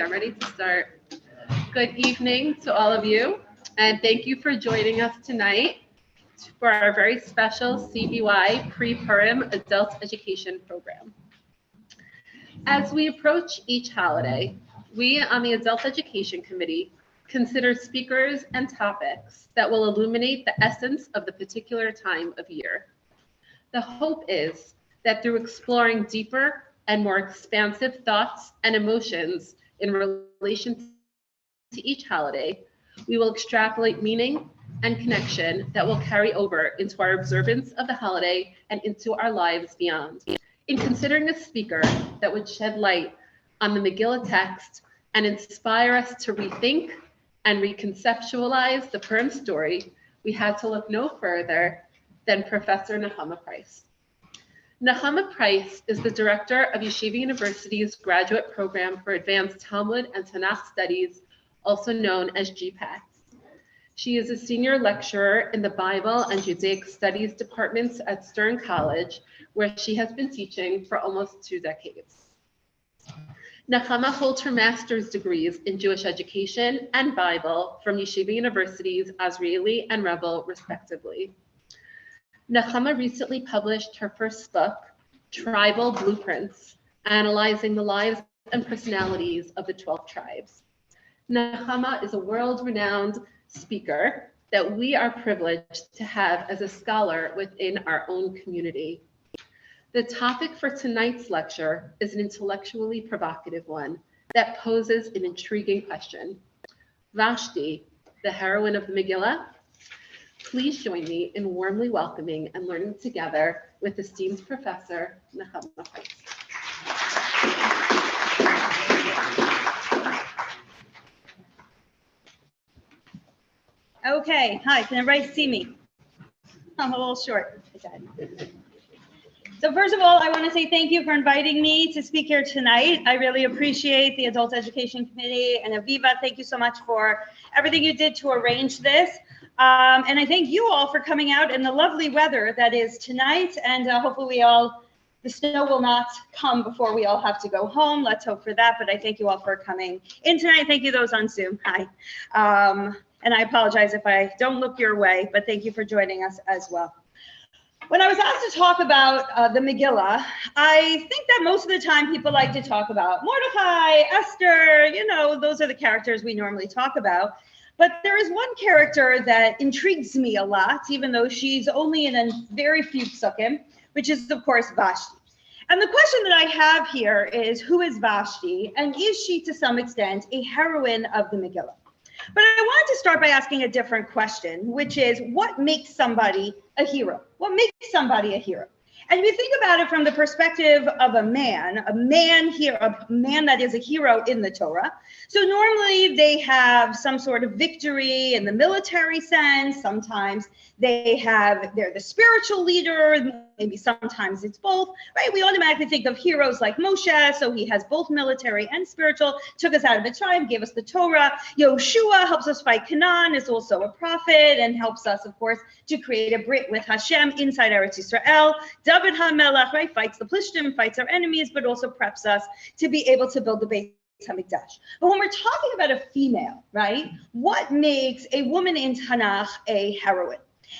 I'm ready to start. Good evening to all of you, and thank you for joining us tonight for our very special CBY Pre-Purim Adult Education Program. As we approach each holiday, we on the Adult Education Committee consider speakers and topics that will illuminate the essence of the particular time of year. The hope is that through exploring deeper and more expansive thoughts and emotions in relation to each holiday, we will extrapolate meaning and connection that will carry over into our observance of the holiday and into our lives beyond. In considering a speaker that would shed light on the Megillah text and inspire us to rethink and reconceptualize the Purim story, we had to look no further than Professor Nechama Price. Nechama Price is the director of Yeshiva University's graduate program for advanced Talmud and Tanakh studies, also known as GPAT. She is a senior lecturer in the Bible and Judaic Studies departments at Stern College, where she has been teaching for almost 2 decades. Nechama holds her master's degrees in Jewish education and Bible from Yeshiva University's Azrieli and Revel, respectively. Nechama recently published her first book, Tribal Blueprints, analyzing the lives and personalities of the 12 tribes. Nechama is a world-renowned speaker that we are privileged to have as a scholar within our own community. The topic for tonight's lecture is an intellectually provocative one that poses an intriguing question. Vashti, the heroine of the Megillah? Please join me in warmly welcoming and learning together with esteemed Professor Nechama Price. Okay, hi, can everybody see me? I'm a little short. So first of all, I want to say thank you for inviting me to speak here tonight. I really appreciate the Adult Education Committee, and Aviva, thank you so much for everything you did to arrange this. And I thank you all for coming out in the lovely weather that is tonight, and hopefully the snow will not come before we all have to go home. Let's hope for that, but I thank you all for coming in tonight. Thank you those on Zoom. Hi. And I apologize if I don't look your way, but thank you for joining us as well. When I was asked to talk about the Megillah, I think that most of the time people like to talk about Mordechai, Esther, those are the characters we normally talk about. But there is one character that intrigues me a lot, even though she's only in a very few psukim, which is, of course, Vashti. And the question that I have here is, who is Vashti? And is she, to some extent, a heroine of the Megillah? But I wanted to start by asking a different question, which is, what makes somebody a hero? What makes somebody a hero? And if you think about it from the perspective of a man that is a hero in the Torah. So normally they have some sort of victory in the military sense. Sometimes they're the spiritual leader. Maybe sometimes it's both, right? We automatically think of heroes like Moshe. So he has both military and spiritual, took us out of the tribe, gave us the Torah. Yoshua helps us fight Canaan, is also a prophet and helps us, of course, to create a brit with Hashem inside Eretz Yisrael. David HaMelech, right, fights the Plishtim, fights our enemies, but also preps us to be able to build the Beit HaMikdash. But when we're talking about a female, right, what makes a woman in Tanakh a heroine?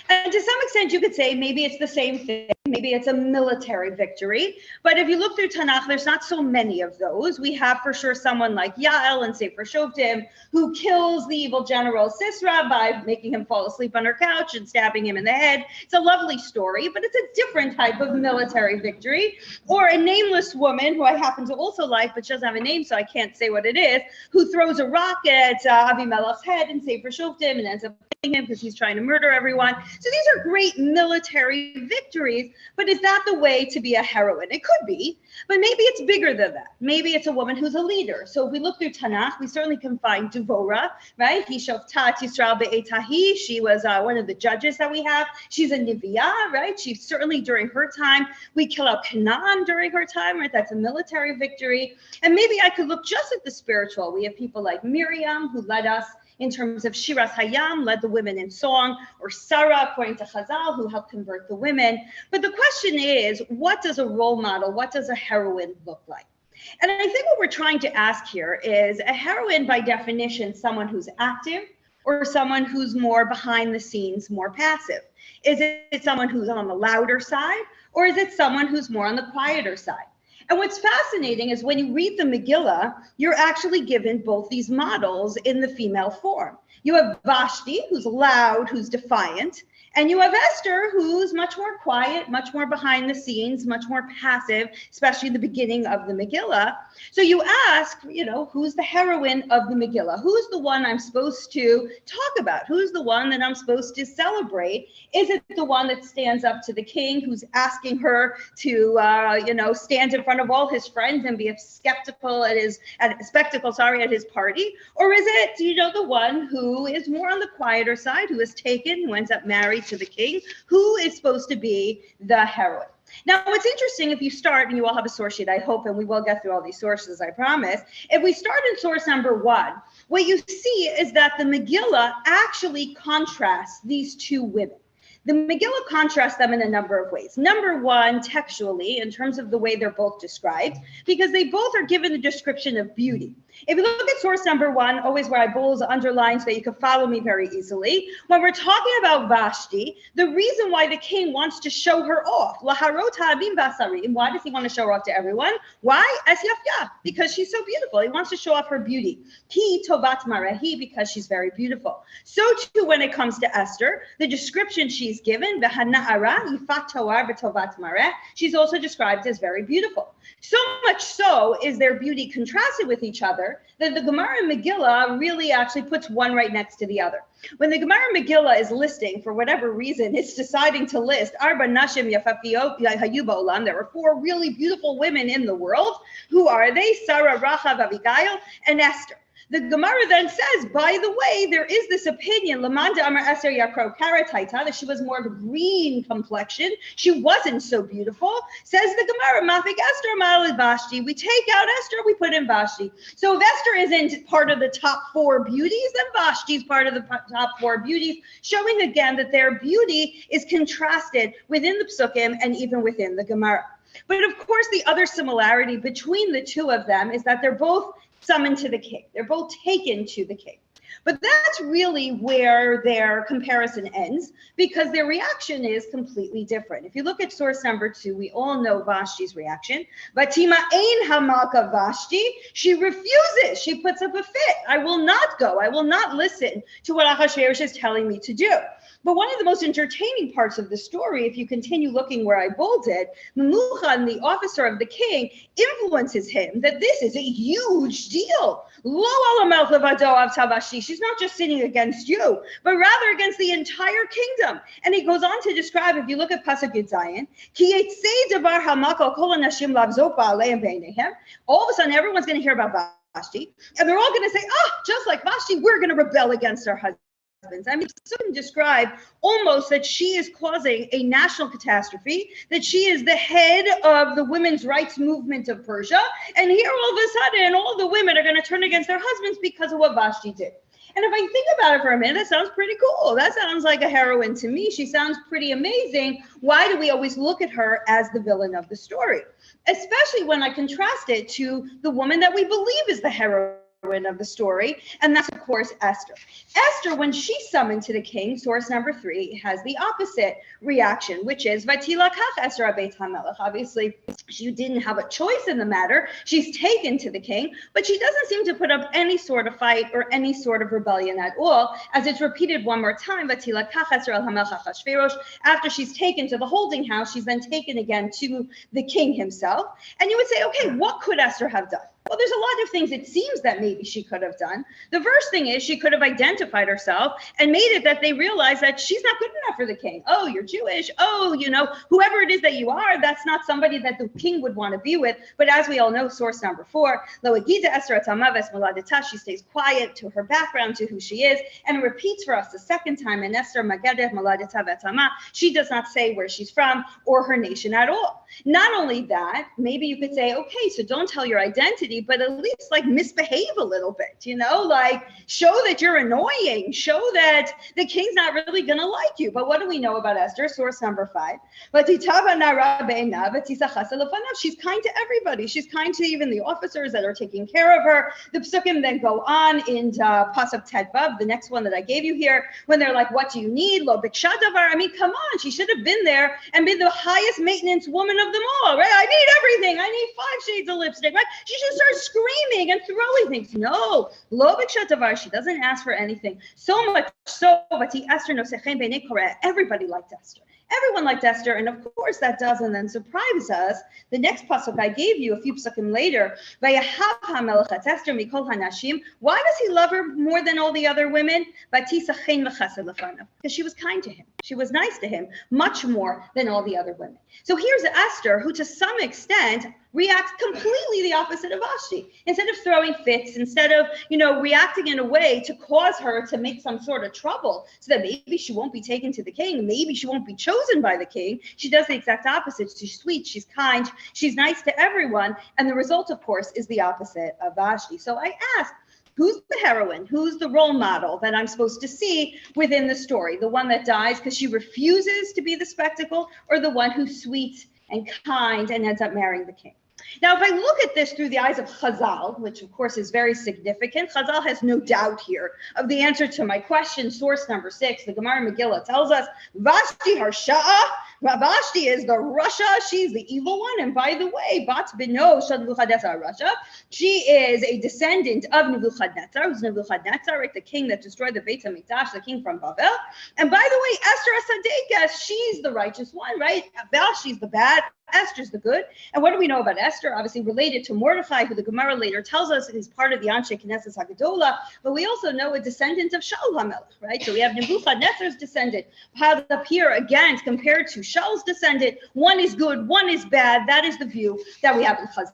And to some extent, you could say maybe it's the same thing. Maybe it's a military victory. But if you look through Tanakh, there's not so many of those. We have for sure someone like Yael and Sefer Shoftim, who kills the evil general Sisera by making him fall asleep on her couch and stabbing him in the head. It's a lovely story, but it's a different type of military victory. Or a nameless woman, who I happen to also like, but she doesn't have a name, so I can't say what it is, who throws a rock at Avimelech's head in Sefer Shoftim and ends up killing him because he's trying to murder everyone. So these are great military victories, but is that the way to be a heroine? It could be, but maybe it's bigger than that. Maybe it's a woman who's a leader. So if we look through Tanakh, we certainly can find Devorah, right? Hishoftat Yisrael be'etahi. She was one of the judges that we have. She's a Neviah, right? She's certainly during her time. We kill out Canaan during her time, right? That's a military victory. And maybe I could look just at the spiritual. We have people like Miriam, who led us in terms of Shiras Hayam, led the women in song, or Sarah, according to Chazal, who helped convert the women. But the question is, what does a role model, what does a heroine look like? And I think what we're trying to ask here is a heroine, by definition, someone who's active or someone who's more behind the scenes, more passive? Is it someone who's on the louder side, or is it someone who's more on the quieter side? And what's fascinating is when you read the Megillah, you're actually given both these models in the female form. You have Vashti, who's loud, who's defiant, and you have Esther, who's much more quiet, much more behind the scenes, much more passive, especially in the beginning of the Megillah. So you ask, who's the heroine of the Megillah? Who's the one I'm supposed to talk about? Who's the one that I'm supposed to celebrate? Is it the one that stands up to the king, who's asking her to, stand in front of all his friends and be a spectacle at his party? Or is it, the one who is more on the quieter side, who is taken, who ends up married to the king? Who is supposed to be the heroine? Now, what's interesting, if you start, and you all have a source sheet, I hope, and we will get through all these sources, I promise. If we start in source number 1, what you see is that the Megillah actually contrasts these two women. The Megillah contrasts them in a number of ways. Number 1, textually, in terms of the way they're both described, because they both are given a description of beauty. If you look at source number 1, always where I bold underline so that you can follow me very easily, when we're talking about Vashti, the reason why the king wants to show her off, laharot ha'abim basarim, why does he want to show her off to everyone? Why? As yafya, because she's so beautiful. He wants to show off her beauty. Ki tovat marehi, because she's very beautiful. So too, when it comes to Esther, the description she's given, she's also described as very beautiful. So much so is their beauty contrasted with each other that the Gemara Megillah really actually puts one right next to the other. When the Gemara Megillah is listing, for whatever reason, it's deciding to list Arba Nashim Yafafiyot Hayu Ba'olam. There were 4 really beautiful women in the world. Who are they? Sarah, Rachav, Abigail, and Esther. The Gemara then says, by the way, there is this opinion, Lamanda Amar Esther Yakro Karataita, that she was more of a green complexion. She wasn't so beautiful. Says the Gemara, Mafik Esther Malid Vashti. We take out Esther, we put in Vashti. So if Esther isn't part of the top 4 beauties, then Vashti's part of the top 4 beauties, showing again that their beauty is contrasted within the Psukim and even within the Gemara. But of course, the other similarity between the two of them is that they're both summoned to the king. They're both taken to the king. But that's really where their comparison ends, because their reaction is completely different. If you look at source number 2, we all know Vashti's reaction. Vatima ein hamalka Vashti. She refuses. She puts up a fit. I will not go. I will not listen to what Ahasuerus is telling me to do. But one of the most entertaining parts of the story, if you continue looking where I bolded, Memuchan, the officer of the king, influences him that this is a huge deal. She's not just sitting against you, but rather against the entire kingdom. And he goes on to describe, if you look at Pasuk Yud Zayin, all of a sudden everyone's going to hear about Vashti, and they're all going to say, just like Vashti, we're going to rebel against our husband. I mean, some describe almost that she is causing a national catastrophe, that she is the head of the women's rights movement of Persia, and here all of a sudden all the women are going to turn against their husbands because of what Vashti did. And if I think about it for a minute, that sounds pretty cool. That sounds like a heroine to me. She sounds pretty amazing. Why do we always look at her as the villain of the story? Especially when I contrast it to the woman that we believe is the heroine of the story, and that's of course Esther. Esther, when she's summoned to the king, source number 3, has the opposite reaction, which is Vatila Kach Esther Abeit HaMelech. Obviously, she didn't have a choice in the matter. She's taken to the king, but she doesn't seem to put up any sort of fight or any sort of rebellion at all, as it's repeated one more time. Vatila Kach Esther El HaMelech Achashverosh. After she's taken to the holding house, she's then taken again to the king himself. And you would say, okay, what could Esther have done? Well, there's a lot of things it seems that maybe she could have done. The first thing is she could have identified herself and made it that they realize that she's not good enough for the king. Oh, you're Jewish. Oh, whoever it is that you are, that's not somebody that the king would want to be with. But as we all know, source number 4, she stays quiet to her background, to who she is, and it repeats for us the second time in Esther Magadeh Moladeta Vetama. She does not say where she's from or her nation at all. Not only that, maybe you could say, okay, so don't tell your identity proximity, but at least like misbehave a little bit, like show that you're annoying, show that the king's not really going to like you. But what do we know about Esther? Source number 5. She's kind to everybody. She's kind to even the officers that are taking care of her. The psukim then go on in Pasuk Tet-Vav, the next one that I gave you here, when they're like, what do you need? Lo biksha davar. I mean, come on, she should have been there and been the highest maintenance woman of them all, right? I need everything. I need 5 shades of lipstick, right? She should start screaming and throwing things. No, lo biksha davar. She doesn't ask for anything. So much so, everybody liked Esther. Everyone liked Esther, and of course that doesn't then surprise us. The next pasuk I gave you a few pasukim later, why does he love her more than all the other women? Because she was kind to him. She was nice to him, much more than all the other women. So here's Esther, who to some extent reacts completely the opposite of Vashti. Instead of throwing fits, instead of, reacting in a way to cause her to make some sort of trouble so that maybe she won't be taken to the king, maybe she won't be chosen by the king, she does the exact opposite. She's sweet, she's kind, she's nice to everyone. And the result, of course, is the opposite of Vashti. So I ask, who's the heroine? Who's the role model that I'm supposed to see within the story? The one that dies because she refuses to be the spectacle, or the one who's sweet and kind and ends up marrying the king? Now, if I look at this through the eyes of Chazal, which of course is very significant, Chazal has no doubt here of the answer to my question. Source number 6, the Gemara Megillah tells us, Vashti Harsha'a. Vashti is the Russia. She's the evil one. And by the way, Bat Bino Shad Nebuchadnezzar Russia. She is a descendant of Nebuchadnezzar, who's Nebuchadnezzar, right? The king that destroyed the Beit HaMikdash, the king from Babel. And by the way, Esther Asadekes, she's the righteous one, right? Vashti's the bad, Esther's the good. And what do we know about Esther? Obviously related to Mordechai, who the Gemara later tells us is part of the Anshe Knesset Hagadola, but we also know a descendant of Shaul HaMelech, right? So we have Nebuchadnezzar's descendant piled up here again compared to Shaul's descendant. One is good, one is bad. That is the view that we have in Chazal.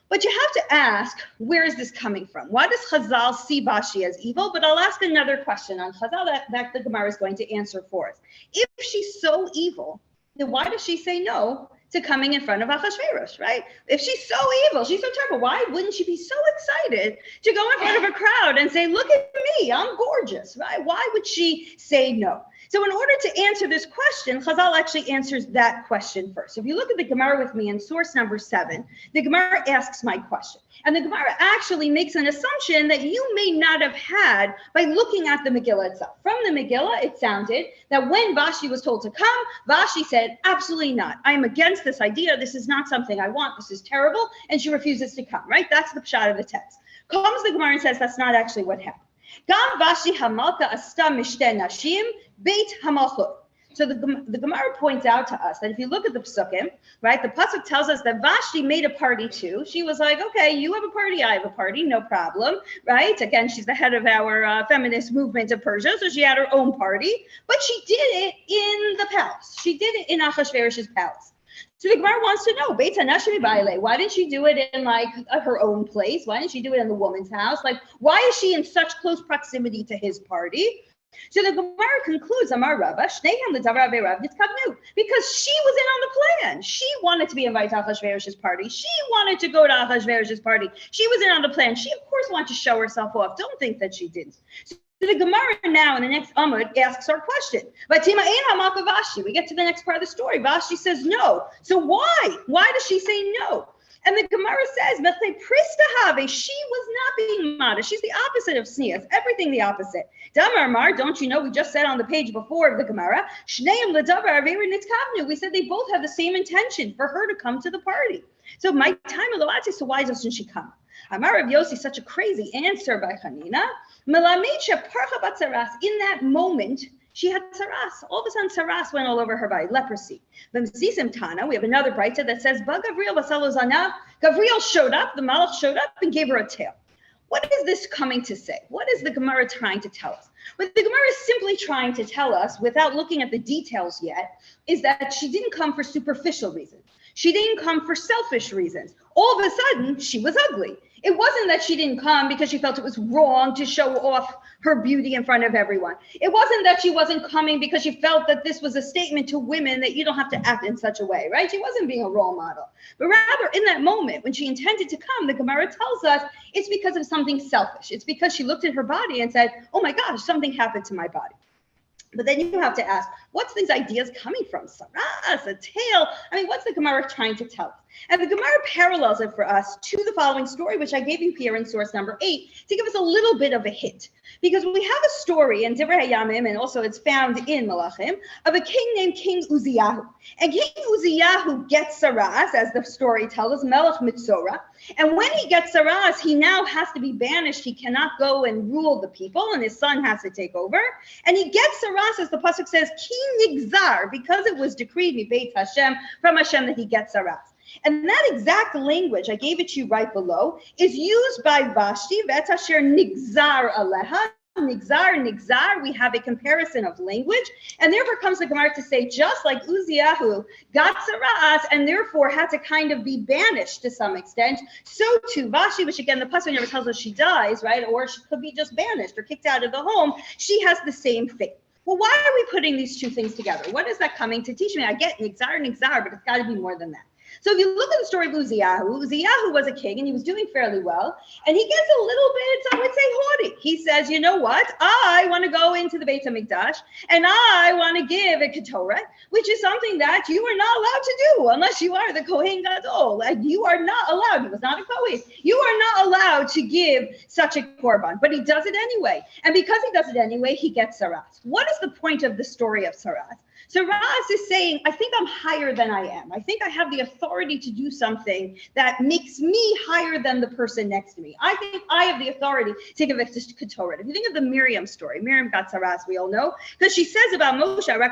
But you have to ask, where is this coming from? Why does Chazal see Vashti as evil? But I'll ask another question on Chazal that the Gemara is going to answer for us. If she's so evil, then why does she say no to coming in front of Achashverosh, right? If she's so evil, she's so terrible, why wouldn't she be so excited to go in front of a crowd and say, look at me, I'm gorgeous, right? Why would she say no? So in order to answer this question, Chazal actually answers that question first. So if you look at the Gemara with me in source number 7, the Gemara asks my question. And the Gemara actually makes an assumption that you may not have had by looking at the Megillah itself. From the Megillah, it sounded that when Vashti was told to come, Vashti said, absolutely not. I'm against this idea. This is not something I want. This is terrible. And she refuses to come, right? That's the pshat of the text. Comes the Gemara and says that's not actually what happened. Gam Vashti hamalka asta mishte nashim beit hamalchut. So the Gemara points out to us that if you look at the psukim, right, the pasuk tells us that Vashti made a party too. She was like, okay, you have a party, I have a party, no problem, right? Again, she's the head of our feminist movement of Persia, so she had her own party, but she did it in the palace. She did it in Achashverosh's palace. So the Gemara wants to know, Beit HaNashim Baile, why didn't she do it in like her own place? Why didn't she do it in the woman's house? Like, why is she in such close proximity to his party? So the Gemara concludes, Amar Rabba, Shnehem l'davar ve'rav nitkavnu, because she was in on the plan. She wanted to be invited to Achashverosh's party. She wanted to go to Achashverosh's party. She was in on the plan. She, of course, wanted to show herself off. Don't think that she didn't. So the Gemara now in the next Amud asks our question. We get to the next part of the story. Vashti says no. So why? Why does she say no? And the Gemara says, she was not being modest. She's the opposite of sneas, everything the opposite. Damar, don't you know, we just said on the page before of the Gemara, we said they both have the same intention for her to come to the party. So my time, so why doesn't she come? Amar Rav Yossi, such a crazy answer by Hanina. In that moment, she had saras. All of a sudden, saras went all over her body, leprosy. We have another brayta that says, Gavriel showed up, the Malach showed up and gave her a tail. What is this coming to say? What is the Gemara trying to tell us? What the Gemara is simply trying to tell us, without looking at the details yet, is that she didn't come for superficial reasons. She didn't come for selfish reasons. All of a sudden, she was ugly. It wasn't that she didn't come because she felt it was wrong to show off her beauty in front of everyone. It wasn't that she wasn't coming because she felt that this was a statement to women that you don't have to act in such a way, right? She wasn't being a role model. But rather, in that moment, when she intended to come, the Gemara tells us it's because of something selfish. It's because she looked at her body and said, oh my gosh, something happened to my body. But then you have to ask, what's these ideas coming from? Saras, a tail. I mean, what's the Gemara trying to tell us? And the Gemara parallels it for us to the following story, which I gave you here in source number 8, to give us a little bit of a hint. Because we have a story in Divrei Hayamim, and also it's found in Malachim, of a king named King Uziyahu. And King Uziyahu gets Saras, as the story tells us, Melech Mitzorah. And when he gets Saras, he now has to be banished. He cannot go and rule the people, and his son has to take over. And he gets Saras, as the pasuk says, Ki Nigzar, because it was decreed, Mibeit Hashem, from Hashem, that he gets Saras. And that exact language, I gave it to you right below, is used by Vashti, Vet Asher Nigzar Aleha. Nigzar, we have a comparison of language, and therefore comes the Gemara to say, just like Uziyahu got Saras and therefore had to kind of be banished to some extent, so too Vashti, which again the pasuk never tells us she dies, right, or she could be just banished or kicked out of the home, she has the same fate. Well, why are we putting these two things together? What is that coming to teach me? I get Nigzar, but it's got to be more than that. So if you look at the story of Uziyahu was a king and he was doing fairly well. And he gets a little bit, I would say, haughty. He says, you know what? I want to go into the Beit HaMikdash and I want to give a Ketoret, which is something that you are not allowed to do unless you are the Kohen Gadol. Like, you are not allowed. He was not a Kohen. You are not allowed to give such a Korban. But he does it anyway. And because he does it anyway, he gets Saras. What is the point of the story of Saras? Saras is saying, I think I'm higher than I am. I think I have the authority to do something that makes me higher than the person next to me. I think I have the authority to give it to Ketoret. If you think of the Miriam story, Miriam got Saras, we all know, because she says about Moshe, right?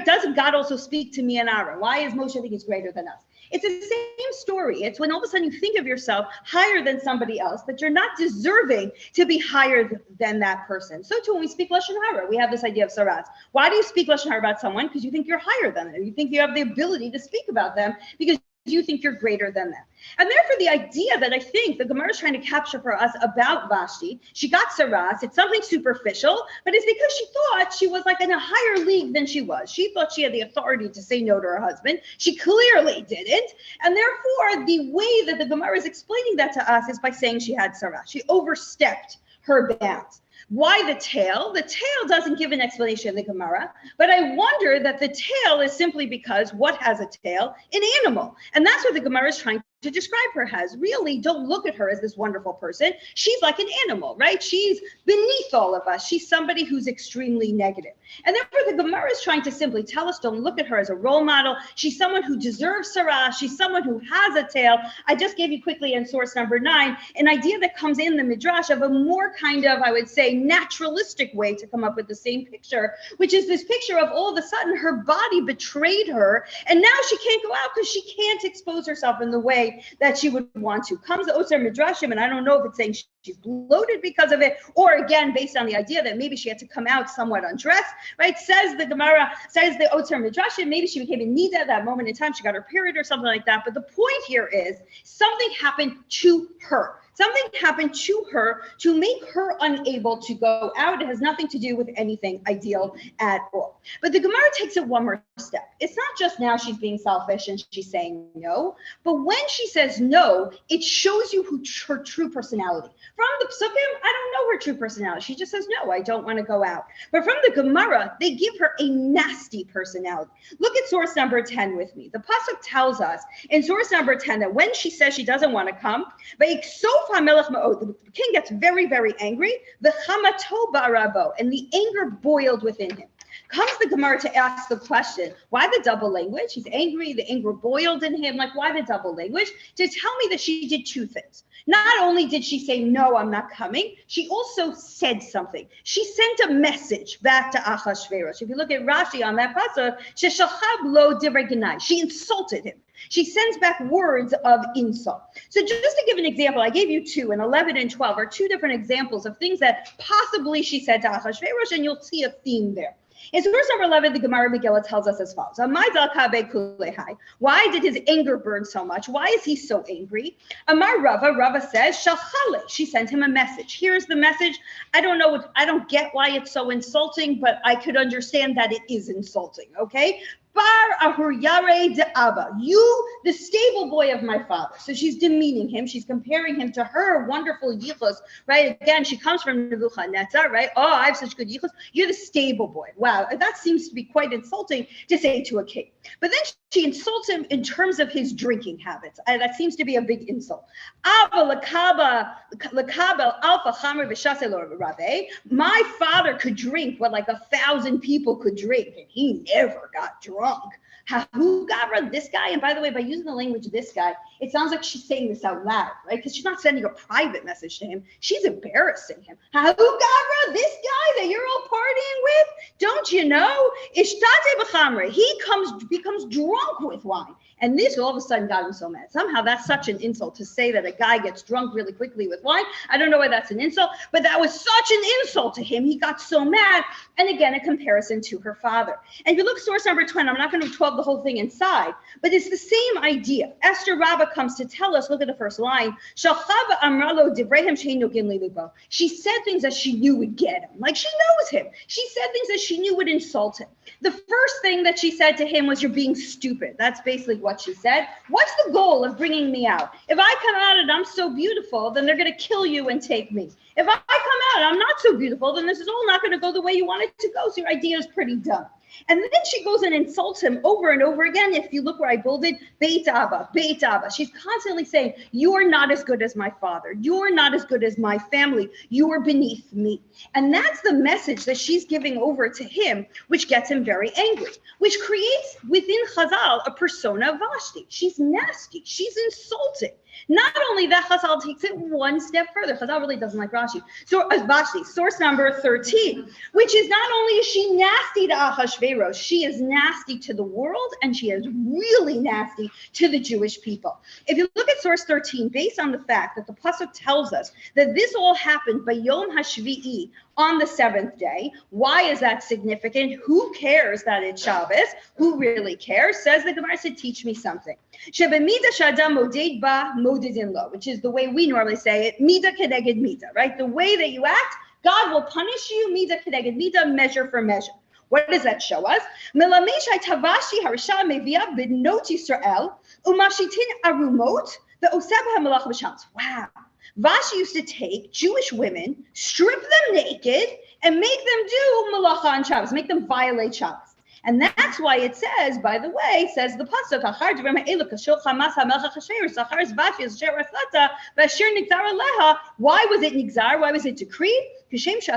Doesn't God also speak to me and Aaron? Why is Moshe think he's greater than us? It's the same story. It's when all of a sudden you think of yourself higher than somebody else, that you're not deserving to be higher than that person. So too, when we speak Lashon Hara, we have this idea of Saras. Why do you speak Lashon Hara about someone? Because you think you're higher than them. You think you have the ability to speak about them because you think you're greater than them. And therefore, the idea that I think the Gemara is trying to capture for us about Vashti, she got Saras, it's something superficial, but it's because she thought she was like in a higher league than she was. She thought she had the authority to say no to her husband. She clearly didn't. And therefore, the way that the Gemara is explaining that to us is by saying she had Saras. She overstepped her bounds. Why the tail? The tail doesn't give an explanation in the Gemara, but I wonder that the tail is simply because what has a tail? An animal. And that's what the Gemara is trying to describe her as. Really, don't look at her as this wonderful person. She's like an animal, right? She's beneath all of us. She's somebody who's extremely negative. And therefore, the Gemara is trying to simply tell us, don't look at her as a role model. She's someone who deserves Sarah. She's someone who has a tail. I just gave you quickly in source number 9, an idea that comes in the Midrash of a more kind of, I would say, naturalistic way to come up with the same picture, which is this picture of all of a sudden her body betrayed her, and now she can't go out because she can't expose herself in the way that she would want to. Comes the Oser Midrashim, and I don't know if it's saying she's bloated because of it, or again, based on the idea that maybe she had to come out somewhat undressed, right? Says the Gemara, says the Oser Midrashim, maybe she became a nida at that moment in time, she got her period or something like that. But the point here is something happened to her. Something happened to her to make her unable to go out. It has nothing to do with anything ideal at all. But the Gemara takes it one more step. It's not just now she's being selfish and she's saying no, but when she says no, it shows you her true personality. From the Psukim, I don't know her true personality. She just says, no, I don't want to go out. But from the Gemara, they give her a nasty personality. Look at source number 10 with me. The Pasuk tells us in source number 10 that when she says she doesn't want to come, the king gets very, very angry. The chamato barabo, and the anger boiled within him. Comes the Gemara to ask the question, why the double language? He's angry, the anger boiled in him. Like, why the double language? To tell me that she did two things. Not only did she say, no, I'm not coming, she also said something. She sent a message back to Achashverosh. If you look at Rashi on that pasuk, sheshachab lo divrei gnai. She insulted him. She sends back words of insult. So just to give an example, I gave you 2, and 11 and 12 are 2 different examples of things that possibly she said to Achashverosh, and you'll see a theme there. In source number 11, the Gemara Megillah tells us as follows. Why did his anger burn so much? Why is he so angry? Amar Rava says, Shalchale. She sent him a message. Here's the message. I don't get why it's so insulting, but I could understand that it is insulting, okay? Bar ahur yare de Abba, you, the stable boy of my father. So she's demeaning him. She's comparing him to her wonderful yichus, right? Again, she comes from Nebuchadnezzar, right? Oh, I have such good yichus. You're the stable boy. Wow, that seems to be quite insulting to say to a king. But then she insults him in terms of his drinking habits. That seems to be a big insult. My father could drink what like 1,000 people could drink, and he never got drunk. Who got this guy? And by the way, by using the language this guy, it sounds like she's saying this out loud, right? Because she's not sending a private message to him. She's embarrassing him. Who got this guy that you're all partying with? Don't you know? Ishtate b'chamre. He becomes drunk with wine. And this all of a sudden got him so mad. Somehow that's such an insult to say that a guy gets drunk really quickly with wine. I don't know why that's an insult, but that was such an insult to him. He got so mad. And again, a comparison to her father. And if you look at source number 20, I'm not going to 12 the whole thing inside, but it's the same idea. Esther Rabbah comes to tell us, look at the first line. She said things that she knew would get him. Like she knows him. She said things that she knew would insult him. The first thing that she said to him was, you're being stupid. That's basically what she said. What's the goal of bringing me out? If I come out and I'm so beautiful, then they're going to kill you and take me. If I come out and I'm not so beautiful, then this is all not going to go the way you want it to go. So your idea is pretty dumb. And then she goes and insults him over and over again. If you look where I bolded, Beit Abba, Beit Abba. She's constantly saying, you are not as good as my father. You are not as good as my family. You are beneath me. And that's the message that she's giving over to him, which gets him very angry, which creates within Chazal a persona of Vashti. She's nasty. She's insulting. Not only that, Chazal takes it one step further. Chazal really doesn't like Vashti. So Vashti, source number 13, which is not only is she nasty to Ahasuerus, she is nasty to the world, and she is really nasty to the Jewish people. If you look at source 13, based on the fact that the pasuk tells us that this all happened by Yom HaShvi'i, on the seventh day. Why is that significant? Who cares that it's Shabbos? Who really cares? Says the Gemara, said, teach me something. Which is the way we normally say it, mida keneged mida, right? The way that you act, God will punish you, mida keneged mida, measure for measure. What does that show us? Wow. Vashti used to take Jewish women, strip them naked, and make them do malacha on Shabbos, make them violate Shabbos. And that's why it says, by the way, says the pasuk, why was it nigzar? Why was it decreed? Because it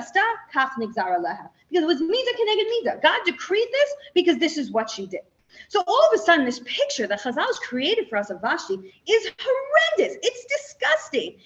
was mida keneged mida. God decreed this because this is what she did. So all of a sudden, this picture that Chazal has created for us of Vashti is horrendous. It's disgusting.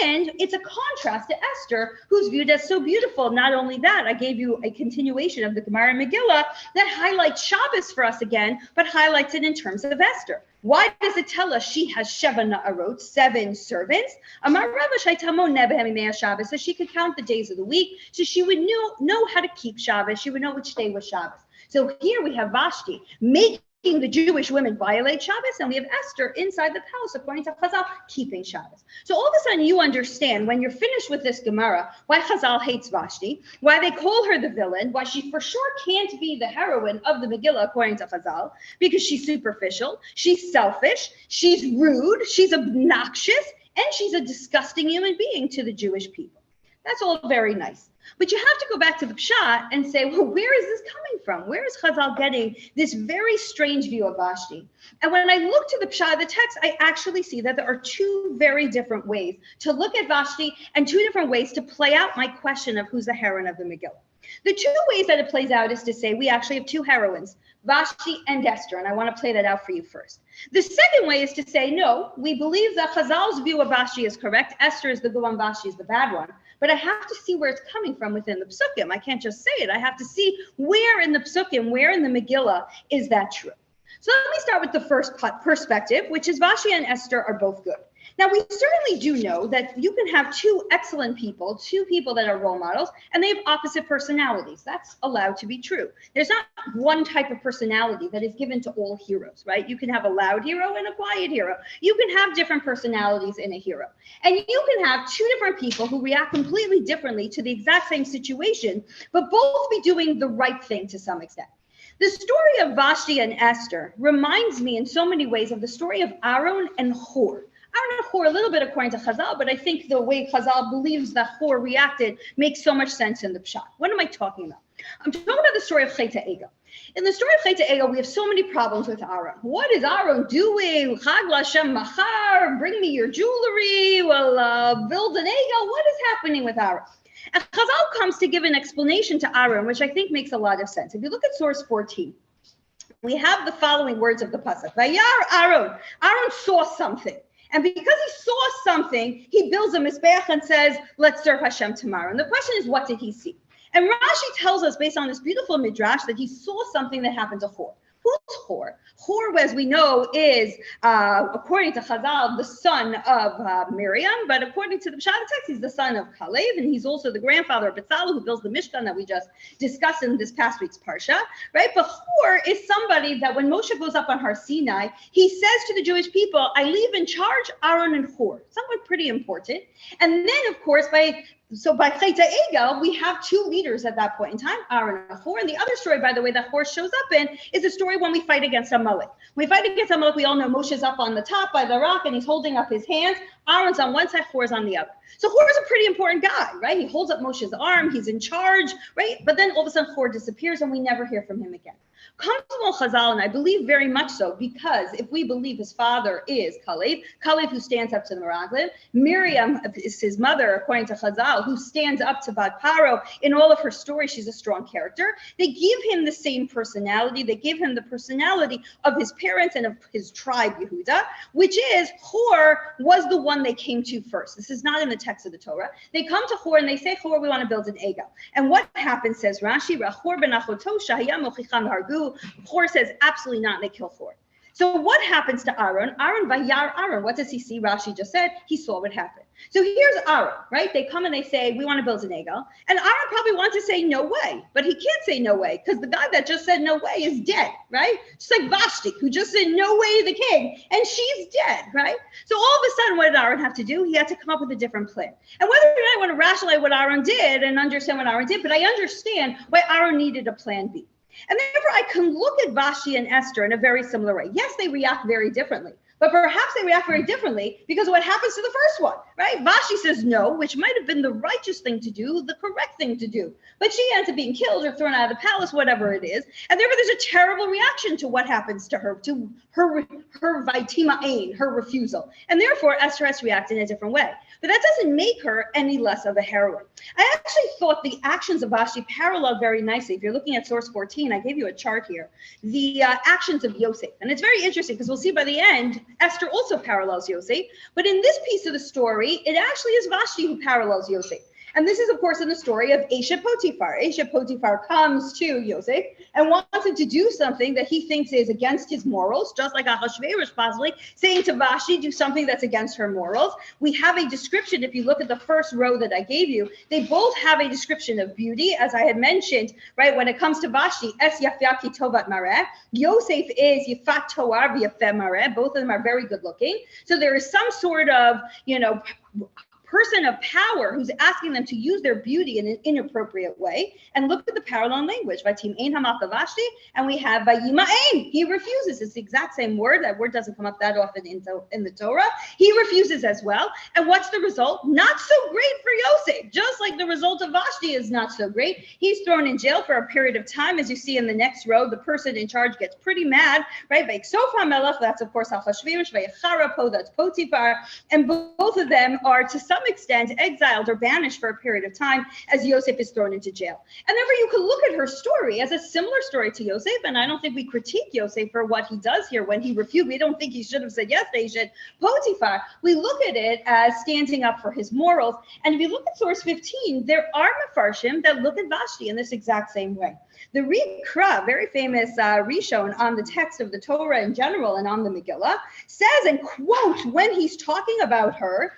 And it's a contrast to Esther, who's viewed as so beautiful. Not only that, I gave you a continuation of the Gemara Megillah that highlights Shabbos for us again, but highlights it in terms of Esther. Why does it tell us she has Sheva Na'arot, 7 servants? Amar Rava Shaitamon Nebehemimea Shabbos, so she could count the days of the week, so she would know how to keep Shabbos. She would know which day was Shabbos. So here we have Vashti making the Jewish women violate Shabbos, and we have Esther inside the palace, according to Chazal, keeping Shabbos. So all of a sudden you understand, when you're finished with this Gemara, why Chazal hates Vashti, why they call her the villain, why she for sure can't be the heroine of the Megillah, according to Chazal, because she's superficial, she's selfish, she's rude, she's obnoxious, and she's a disgusting human being to the Jewish people. That's all very nice. But you have to go back to the Pshat and say, well, where is this coming from? Where is Chazal getting this very strange view of Vashti? And when I look to the Pshat of the text, I actually see that there are 2 very different ways to look at Vashti and 2 different ways to play out my question of who's the heroine of the Megillah. The 2 ways that it plays out is to say we actually have 2 heroines, Vashti and Esther, and I want to play that out for you first. The second way is to say, no, we believe that Chazal's view of Vashti is correct. Esther is the good one, Vashti is the bad one. But I have to see where it's coming from within the Psukim. I can't just say it. I have to see where in the Psukim, where in the Megillah is that true. So let me start with the first perspective, which is Vashti and Esther are both good. Now, we certainly do know that you can have two excellent people, two people that are role models, and they have opposite personalities. That's allowed to be true. There's not one type of personality that is given to all heroes, right? You can have a loud hero and a quiet hero. You can have different personalities in a hero. And you can have two different people who react completely differently to the exact same situation, but both be doing the right thing to some extent. The story of Vashti and Esther reminds me in so many ways of the story of Aaron and Hur. Aaron and Hur, a little bit according to Chazal, but I think the way Chazal believes that Hur reacted makes so much sense in the Pshat. What am I talking about? I'm talking about the story of Chet HaEgel. In the story of Chet HaEgel, we have so many problems with Aaron. What is Aaron doing? Chag L'Hashem Machar, bring me your jewelry, build an Egel. What is happening with Aaron? And Chazal comes to give an explanation to Aaron, which I think makes a lot of sense. If you look at source 14, we have the following words of the pasuk. Vayar Aaron. Aaron saw something. And because he saw something, he builds a mizbeach and says, let's serve Hashem tomorrow. And the question is, what did he see? And Rashi tells us, based on this beautiful midrash, that he saw something that happened to Hur. Who's Hur? Hur, as we know, is, according to Chazal, the son of Miriam, but according to the Pshat text, he's the son of Kalev, and he's also the grandfather of Betzalel, who builds the Mishkan that we just discussed in this past week's Parsha, right? But Hur is somebody that when Moshe goes up on Har Sinai, he says to the Jewish people, I leave in charge Aaron and Hur, someone pretty important. And then, of course, by Chet HaEgel, we have two leaders at that point in time, Aaron and Hur. And the other story, by the way, that Hur shows up in is a story when we fight against Amalek. When we fight against Amalek, we all know Moshe's up on the top by the rock and he's holding up his hands. Aaron's on one side, Hur's on the other. So Hur's a pretty important guy, right? He holds up Moshe's arm, he's in charge, right? But then all of a sudden Hur disappears and we never hear from him again. Comes along Chazal, and I believe very much so, because if we believe his father is Kalev who stands up to the Meraglim, Miriam is his mother, according to Chazal, who stands up to Bat Paro. In all of her stories, she's a strong character. They give him the same personality. They give him the personality of his parents and of his tribe, Yehuda, which is Hur was the one they came to first. This is not in the text of the Torah. They come to Hur and they say, Hur, we want to build an Egel. And what happens, says Rashi, Hur ben Achoto shahaya mochicham hargu. Hur says, absolutely not, and they kill Hur. So what happens to Aaron? Vayar Aaron. What does he see? Rashi just said he saw what happened. So here's Aaron, right? They come and they say, we want to build an Egel. And Aaron probably wants to say no way, but he can't say no way because the guy that just said no way is dead, right? Just like Vashti, who just said no way to the king, and she's dead, right? So all of a sudden, what did Aaron have to do? He had to come up with a different plan. And whether or not I want to rationalize what Aaron did and understand what Aaron did, but I understand why Aaron needed a plan B. And therefore, I can look at Vashti and Esther in a very similar way. Yes, they react very differently, but perhaps they react very differently because of what happens to the first one, right? Vashti says no, which might have been the righteous thing to do, the correct thing to do. But she ends up being killed or thrown out of the palace, whatever it is. And therefore, there's a terrible reaction to what happens to her vaitima ain, her refusal. And therefore, Esther has to react in a different way. But that doesn't make her any less of a heroine. I actually thought the actions of Vashti paralleled very nicely. If you're looking at source 14, I gave you a chart here, the actions of Yosef. And it's very interesting because we'll see by the end, Esther also parallels Yosef. But in this piece of the story, it actually is Vashti who parallels Yosef. And this is, of course, in the story of Eshet Potiphar. Eshet Potiphar comes to Yosef and wants him to do something that he thinks is against his morals, just like Ahasuerus possibly saying to Vashti, do something that's against her morals. We have a description, if you look at the first row that I gave you, they both have a description of beauty, as I had mentioned, right? When it comes to Vashti, Es Yafya Ki Tovat Mareh. Yosef is Yifat Toar V'Yafeh Mareh. Both of them are very good looking. So there is some sort of, person of power who's asking them to use their beauty in an inappropriate way. And look at the parallel language. Vatim ein hamata Vashti, and we have vayima ein. He refuses. It's the exact same word. That word doesn't come up that often in the Torah. He refuses as well. And what's the result? Not so great for Yosef. Just like the result of Vashti is not so great. He's thrown in jail for a period of time. As you see in the next row, the person in charge gets pretty mad, right? Vayiksof HaMelech, that's of course Achashverosh, Vayecharapo, that's Potiphar. And both of them are to some extent extent, exiled or banished for a period of time as Yosef is thrown into jail. And therefore, you could look at her story as a similar story to Yosef. And I don't think we critique Yosef for what he does here when he refused. We don't think he should have said yes, they should. Potiphar, we look at it as standing up for his morals. And if you look at source 15, there are Mefarshim that look at Vashti in this exact same way. The Rikra, very famous Rishon on the text of the Torah in general and on the Megillah, says, and quote, when he's talking about her,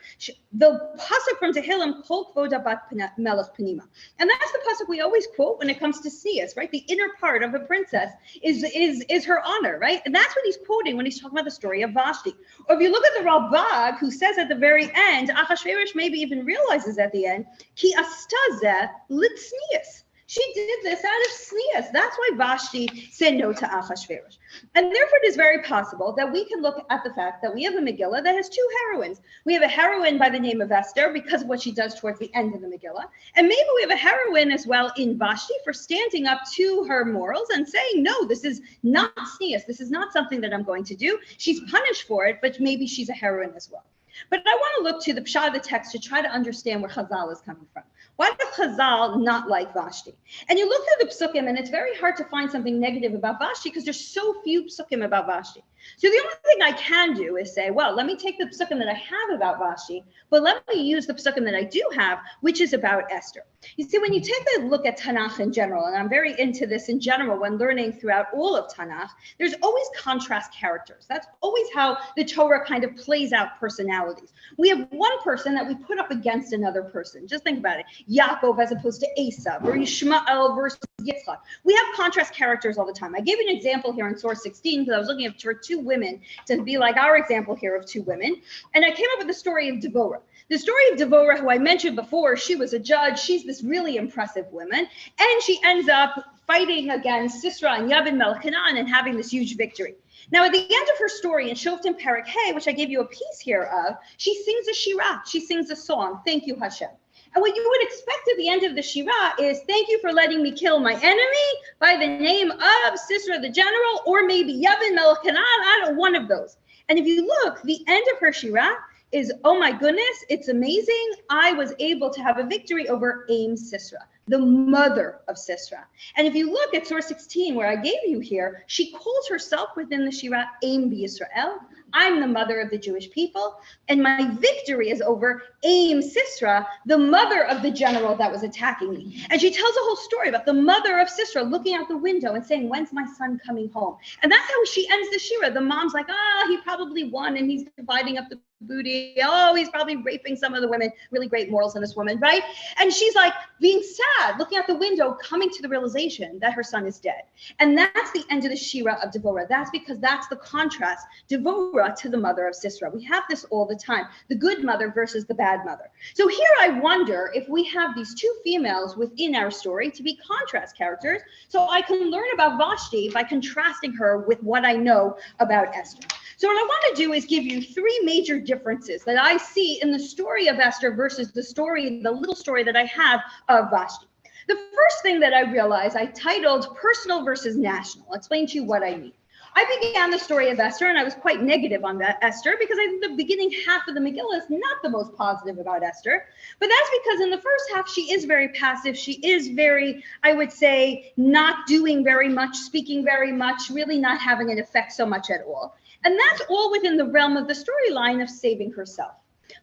the pasuk from Tehillim, Kol Kvoda Bat Melech Penima. And that's the pasuk we always quote when it comes to Sneas, right? The inner part of a princess is her honor, right? And that's what he's quoting when he's talking about the story of Vashti. Or if you look at the Ralbag, who says at the very end, Achashverosh maybe even realizes at the end, Ki astazeh lit Sneas. She did this out of Sneas. That's why Vashti said no to Achashverosh. And therefore, it is very possible that we can look at the fact that we have a Megillah that has two heroines. We have a heroine by the name of Esther because of what she does towards the end of the Megillah. And maybe we have a heroine as well in Vashti for standing up to her morals and saying, no, this is not Sneas. This is not something that I'm going to do. She's punished for it, but maybe she's a heroine as well. But I want to look to the pshat of the text to try to understand where Chazal is coming from. Why does Chazal not like Vashti? And you look through the psukim, and it's very hard to find something negative about Vashti because there's so few psukim about Vashti. So the only thing I can do is say, well, let me take the psukim that I have about Vashti, but let me use the psukim that I do have, which is about Esther. You see, when you take a look at Tanakh in general, and I'm very into this in general when learning throughout all of Tanakh, there's always contrast characters. That's always how the Torah kind of plays out personalities. We have one person that we put up against another person. Just think about it. Yaakov as opposed to Esav, or Yishmael versus Yitzchak. We have contrast characters all the time. I gave you an example here in source 16 because I was looking at two women to be like our example here of two women. And I came up with the story of Devorah. The story of Devorah, who I mentioned before, she was a judge. She's this really impressive woman. And she ends up fighting against Sisera and Yavin Melech Canaan and having this huge victory. Now, at the end of her story in Shoftim Perek Hey, which I gave you a piece here of, she sings a shirah. She sings a song, Thank You, Hashem. And what you would expect at the end of the shirah is, thank you for letting me kill my enemy by the name of Sisera the general, or maybe Yavin Melech Canaan, I don't know, one of those. And if you look, the end of her shirah is, oh my goodness, it's amazing. I was able to have a victory over Aim Sisera, the mother of Sisera. And if you look at source 16, where I gave you here, she calls herself within the shirah Aim B'Yisrael. I'm the mother of the Jewish people, and my victory is over Aim Sisera, the mother of the general that was attacking me. And she tells a whole story about the mother of Sisera looking out the window and saying, when's my son coming home? And that's how she ends the shirah. The mom's like, he probably won, and he's dividing up the booty. Oh, he's probably raping some of the women. Really great morals in this woman, right? And she's like being sad, looking out the window, coming to the realization that her son is dead. And that's the end of the shirah of Devorah. That's because that's the contrast, Devorah to the mother of Sisera. We have this all the time, the good mother versus the bad mother. So here I wonder if we have these two females within our story to be contrast characters, so I can learn about Vashti by contrasting her with what I know about Esther. So what I want to do is give you three major differences that I see in the story of Esther versus the little story that I have of Vashti. The first thing that I realized, I titled Personal versus National. I'll explain to you what I mean. I began the story of Esther, and I was quite negative on that Esther because I think the beginning half of the Megillah is not the most positive about Esther. But that's because in the first half, she is very passive. She is very, I would say, not doing very much, speaking very much, really not having an effect so much at all. And that's all within the realm of the storyline of saving herself.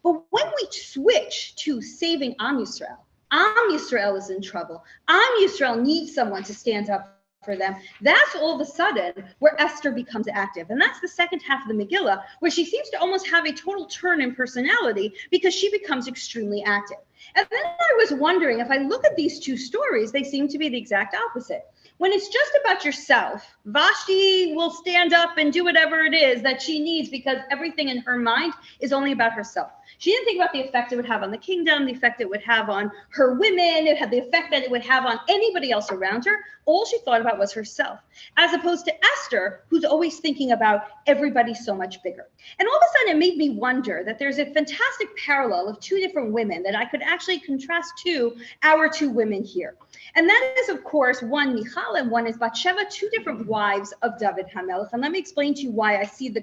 But when we switch to saving Am Yisrael is in trouble. Am Yisrael needs someone to stand up for them. That's all of a sudden where Esther becomes active. And that's the second half of the Megillah, where she seems to almost have a total turn in personality because she becomes extremely active. And then I was wondering, if I look at these two stories, they seem to be the exact opposite. When it's just about yourself, Vashti will stand up and do whatever it is that she needs because everything in her mind is only about herself. She didn't think about the effect it would have on the kingdom, the effect it would have on her women, it had the effect that it would have on anybody else around her. All she thought about was herself, as opposed to Esther, who's always thinking about everybody so much bigger. And all of a sudden, it made me wonder that there's a fantastic parallel of two different women that I could actually contrast to our two women here. And that is, of course, one Michal and one is Bathsheba, two different wives of David HaMelech. And let me explain to you why I see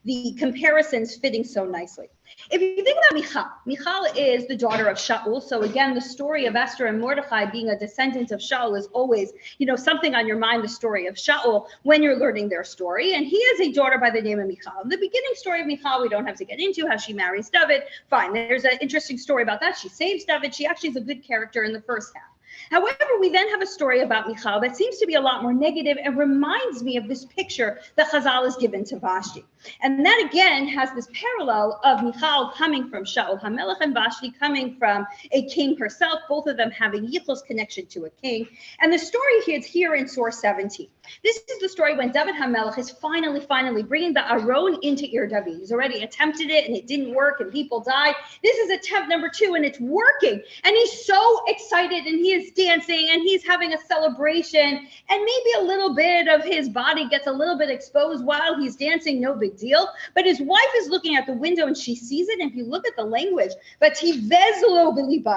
the comparisons fitting so nicely. If you think about Michal is the daughter of Shaul. So again, the story of Esther and Mordechai being a descendant of Shaul is always, something on your mind, the story of Shaul, when you're learning their story. And he has a daughter by the name of Michal. The beginning story of Michal, we don't have to get into how she marries David. Fine, there's an interesting story about that. She saves David. She actually is a good character in the first half. However, we then have a story about Michal that seems to be a lot more negative and reminds me of this picture that Chazal has given to Vashti. And that again has this parallel of Michal coming from Shaul HaMelech and Vashti coming from a king herself, both of them having Yichul's connection to a king. And the story is here in source 17. This is the story when David HaMelech is finally bringing the Aron into Ir David. He's already attempted it and it didn't work and people died. This is attempt number 2 and it's working. And he's so excited and he is dancing and he's having a celebration and maybe a little bit of his body gets a little bit exposed while he's dancing, no big deal. But his wife is looking at the window and she sees it. And if you look at the language,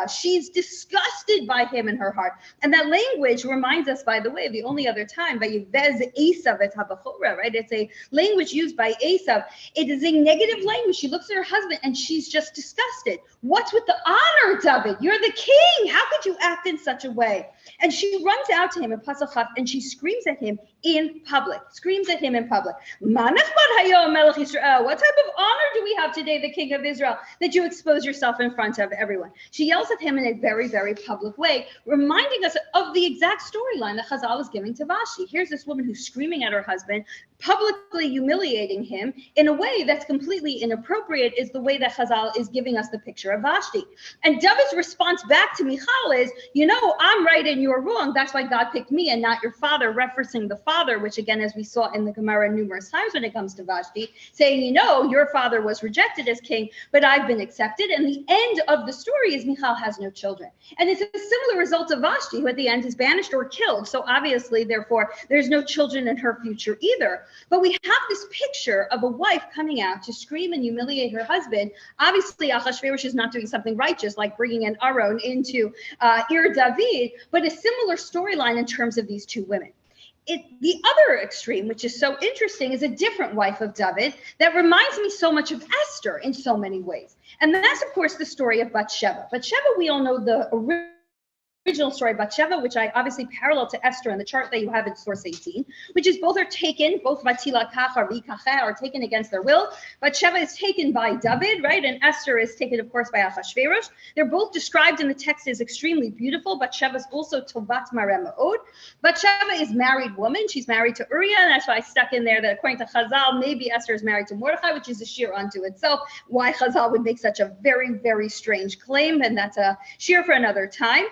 she's disgusted by him in her heart. And that language reminds us, by the way, the only other time, right? It's a language used by Esav. It is a negative language. She looks at her husband and she's just disgusted. What's with the honor, David? You're the king. How could you act in such a way? And she runs out to him in Pasuk Chaf and she screams at him in public. What type of honor do we have today, the king of Israel, that you expose yourself in front of everyone? She yells at him in a very, very public way, reminding us of the exact storyline that Chazal was giving to Vashti. Here's this woman who's screaming at her husband, publicly humiliating him in a way that's completely inappropriate, is the way that Chazal is giving us the picture of Vashti. And David's response back to Michal is, I'm right and you're wrong. That's why God picked me and not your father, referencing the father, which again, as we saw in the Gemara numerous times when it comes to Vashti, saying, your father was rejected as king, but I've been accepted. And the end of the story is Michal has no children. And it's a similar result of Vashti, who at the end is banished or killed. So obviously, therefore, there's no children in her future either. But we have this picture of a wife coming out to scream and humiliate her husband. Obviously, Achashverosh is not doing something righteous, like bringing an Aron into Ir David, but a similar storyline in terms of these two women. The other extreme, which is so interesting, is a different wife of David that reminds me so much of Esther in so many ways. And that's, of course, the story of Bathsheba. Bathsheba, we all know the original story of Bathsheba, which I obviously parallel to Esther in the chart that you have in source 18, which is both Vatila Kach or Vikacha are taken against their will. Bathsheba is taken by David, right? And Esther is taken, of course, by Achashverosh. They're both described in the text as extremely beautiful. Bathsheba is also Tovat Mareh Ma'od. Bathsheba is married woman. She's married to Uriah, and that's why I stuck in there that according to Chazal, maybe Esther is married to Mordechai, which is a sheer unto itself. Why Chazal would make such a very, very strange claim, and that's a sheer for another time.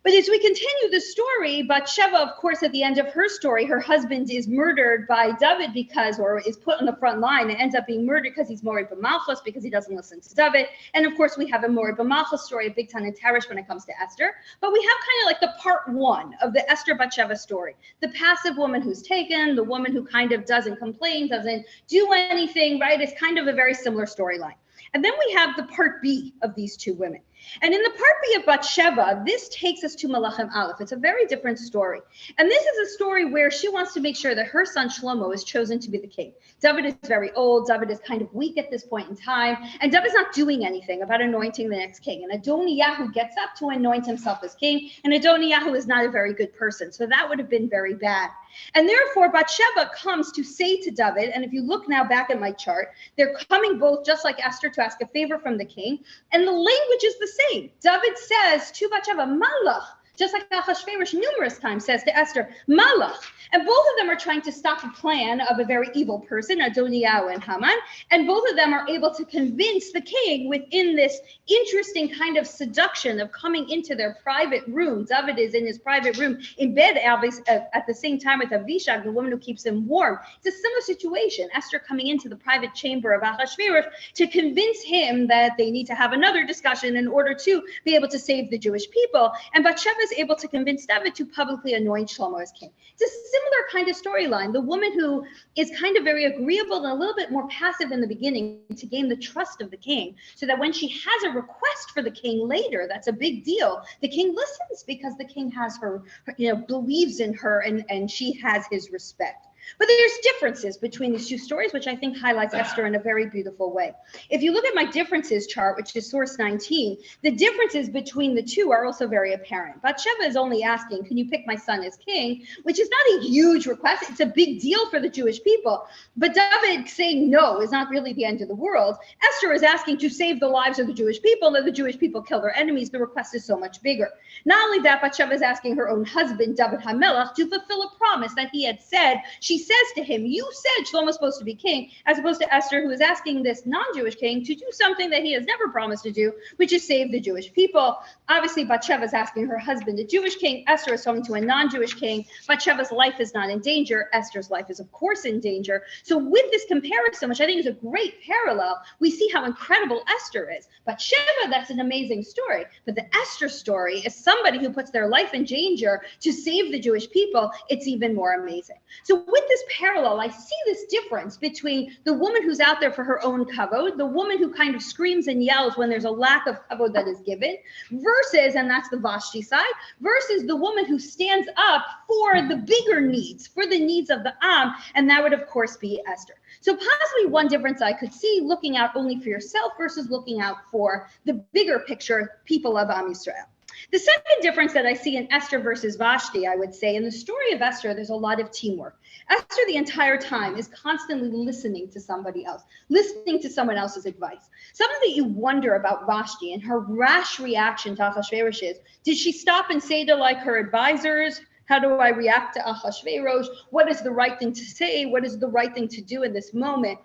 But as we continue the story, Bathsheba, of course, at the end of her story, her husband is murdered by David or is put on the front line and ends up being murdered because he's Morid B'Malchus, because he doesn't listen to David. And of course, we have a Morid B'Malchus story, a big ton in Tarish when it comes to Esther. But we have kind of like the part 1 of the Esther Bathsheba story. The passive woman who's taken, the woman who kind of doesn't complain, doesn't do anything, right? It's kind of a very similar storyline. And then we have the part B of these two women. And in the part B of Bathsheba, this takes us to Malachim Aleph. It's a very different story. And this is a story where she wants to make sure that her son Shlomo is chosen to be the king. David is very old. David is kind of weak at this point in time. And David's not doing anything about anointing the next king. And Adoniyahu gets up to anoint himself as king. And Adoniyahu is not a very good person. So that would have been very bad. And therefore, Bathsheba comes to say to David, and if you look now back at my chart, they're coming both just like Esther to ask a favor from the king. And the language is the same. David says to Bathsheba, Malach, just like Achashverosh numerous times says to Esther, Malach. And both of them are trying to stop a plan of a very evil person, Adoniyahu and Haman. And both of them are able to convince the king within this interesting kind of seduction of coming into their private room. David is in his private room in bed at the same time with Avishag, the woman who keeps him warm. It's a similar situation. Esther coming into the private chamber of Achashverosh to convince him that they need to have another discussion in order to be able to save the Jewish people. And Bathsheba is able to convince David to publicly anoint Shlomo as king. It's a similar kind of storyline. The woman who is kind of very agreeable and a little bit more passive in the beginning to gain the trust of the king, so that when she has a request for the king later, that's a big deal. The king listens because the king has her, believes in her and she has his respect. But there's differences between these two stories, which I think highlights Esther in a very beautiful way. If you look at my differences chart, which is source 19, the differences between the two are also very apparent. Bathsheba is only asking, can you pick my son as king, which is not a huge request. It's a big deal for the Jewish people. But David saying no is not really the end of the world. Esther is asking to save the lives of the Jewish people, and the Jewish people kill their enemies. The request is so much bigger. Not only that, Bathsheba is asking her own husband, David HaMelech, to fulfill a promise that he had said. She says to him, you said Shlomo's supposed to be king, as opposed to Esther, who is asking this non-Jewish king to do something that he has never promised to do, which is save the Jewish people. Obviously, Bathsheba is asking her husband, a Jewish king. Esther is talking to a non-Jewish king. Bathsheba's life is not in danger. Esther's life is, of course, in danger. So with this comparison, which I think is a great parallel, we see how incredible Esther is. Bathsheba, that's an amazing story. But the Esther story is somebody who puts their life in danger to save the Jewish people. It's even more amazing. So with this parallel, I see this difference between the woman who's out there for her own kavod, the woman who kind of screams and yells when there's a lack of kavod that is given, versus, and that's the Vashti side, versus the woman who stands up for the bigger needs, for the needs of the Am, and that would, of course, be Esther. So possibly one difference I could see looking out only for yourself versus looking out for the bigger picture, people of Am Yisrael. The second difference that I see in Esther versus Vashti, I would say, in the story of Esther, there's a lot of teamwork. Esther the entire time is constantly listening to somebody else, listening to someone else's advice. Something that you wonder about Vashti and her rash reaction to Ahasuerus is, did she stop and say to like her advisors, how do I react to Ahasuerus? What is the right thing to say? What is the right thing to do in this moment?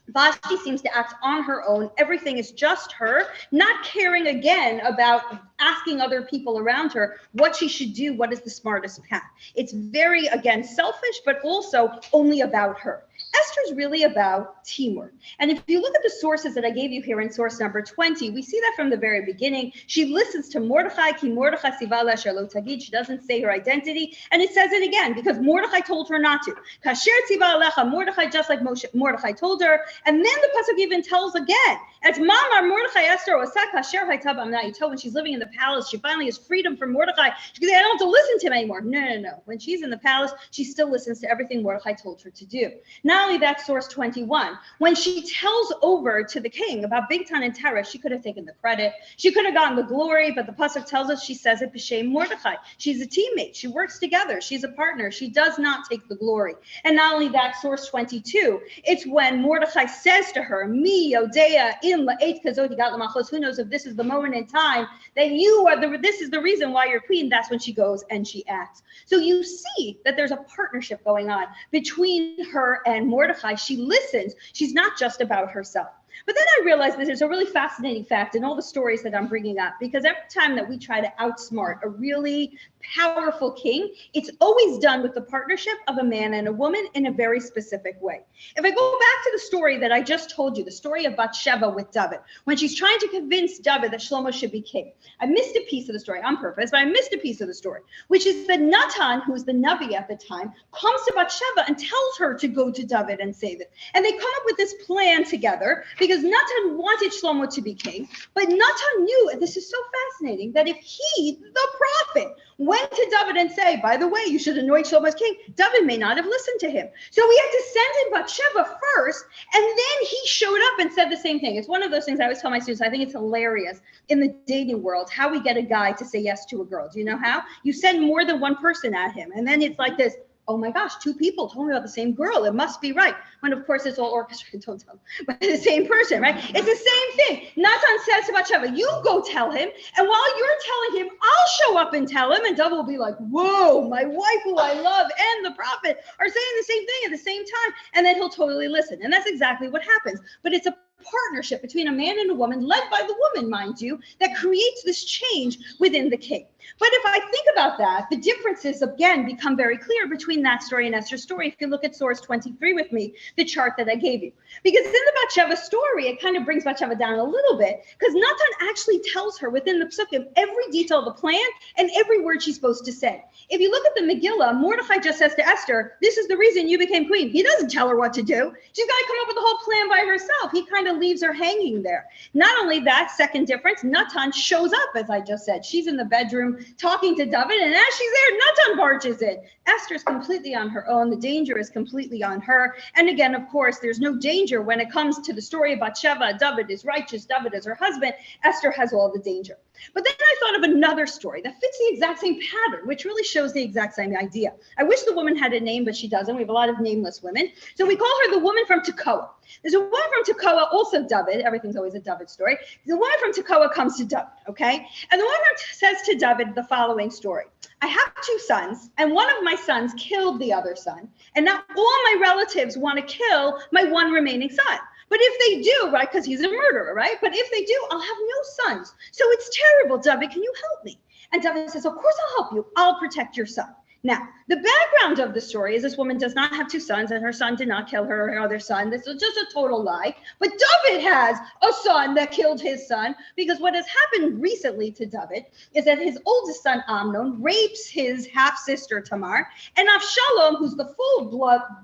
Vashti seems to act on her own. Everything is just her, not caring again about asking other people around her what she should do, what is the smartest path. It's very, again, selfish, but also only about her. Esther is really about teamwork. And if you look at the sources that I gave you here in source number 20, we see that from the very beginning. She listens to Mordechai, ki Mordechai siva la asher lo tagid. She doesn't say her identity. And it says it again because Mordechai told her not to. Kasher tziva alecha, Mordechai, just like Mordechai told her. And then the pasuk even tells again, as Mamar Mordechai Esther osak kasher haytab amna. When she's living in the palace, she finally has freedom from Mordechai. She can say, I don't have to listen to him anymore. No. When she's in the palace, she still listens to everything Mordechai told her to do. Not only that, source 21, when she tells over to the king about Bigtan and Teresh, she could have taken the credit. She could have gotten the glory, but the pasuk tells us she says it b'shem Mordechai. She's a teammate. She works together. She's a partner. She does not take the glory. And not only that, source 22, it's when Mordechai says to her, Mi Yodea in la'et kazot yigat l'machos. Who knows if this is the moment in time that you are this is the reason why you're queen. That's when she goes and she acts. So you see that there's a partnership going on between her and Mordechai. She listens. She's not just about herself. But then I realized that there's a really fascinating fact in all the stories that I'm bringing up, because every time that we try to outsmart a really powerful king, it's always done with the partnership of a man and a woman in a very specific way. If I go back to the story that I just told you, the story of Bathsheba with David, when she's trying to convince David that Shlomo should be king, I missed a piece of the story on purpose, but I missed a piece of the story, which is that Natan, who was the Navi at the time, comes to Bathsheba and tells her to go to David and save it. And they come up with this plan together because Natan wanted Shlomo to be king, but Natan knew, and this is so fascinating, that if he, the prophet, went to David and say, by the way, you should anoint Shlomo as king, David may not have listened to him. So he had to send in Bathsheba first, and then he showed up and said the same thing. It's one of those things I always tell my students, I think it's hilarious in the dating world, how we get a guy to say yes to a girl. Do you know how? You send more than one person at him, and then it's like this, oh my gosh, two people told me about the same girl. It must be right. When of course it's all orchestrated, don't tell them, but the same person, right? It's the same thing. Natan says to Bathsheba, you go tell him. And while you're telling him, I'll show up and tell him. And David will be like, whoa, my wife who I love and the prophet are saying the same thing at the same time. And then he'll totally listen. And that's exactly what happens. But it's a partnership between a man and a woman, led by the woman, mind you, that creates this change within the king. But if I think about that, the differences again become very clear between that story and Esther's story. If you look at source 23 with me, the chart that I gave you, because in the Bathsheba story, it kind of brings Bathsheba down a little bit, because Natan actually tells her within the psukim every detail of the plan and every word she's supposed to say. If you look at the Megillah, Mordechai just says to Esther, this is the reason you became queen. He doesn't tell her what to do. She's got to come up with the whole plan by herself. He kind of leaves her hanging there. Not only that, second difference, Natan shows up, as I just said. She's in the bedroom from talking to David, and as she's there, Natan barges in. Esther's completely on her own. The danger is completely on her. And again, of course, there's no danger when it comes to the story about Sheva. David is righteous. David is her husband. Esther has all the danger. But then I thought of another story that fits the exact same pattern, which really shows the exact same idea. I wish the woman had a name, but she doesn't. We have a lot of nameless women. So we call her the woman from Tekoa. There's a woman from Tekoa, also David. Everything's always a David story. The woman from Tekoa comes to David, okay? And the woman says to David the following story. I have 2 sons, and one of my sons killed the other son. And now all my relatives want to kill my one remaining son. But if they do, right, because he's a murderer, right? But if they do, I'll have no sons. So it's terrible, David, can you help me? And David says, of course I'll help you. I'll protect your son. Now, the background of the story is this woman does not have 2 sons, and her son did not kill her other son. This is just a total lie. But David has a son that killed his son, because what has happened recently to David is that his oldest son, Amnon, rapes his half-sister, Tamar, and Avshalom, who's the full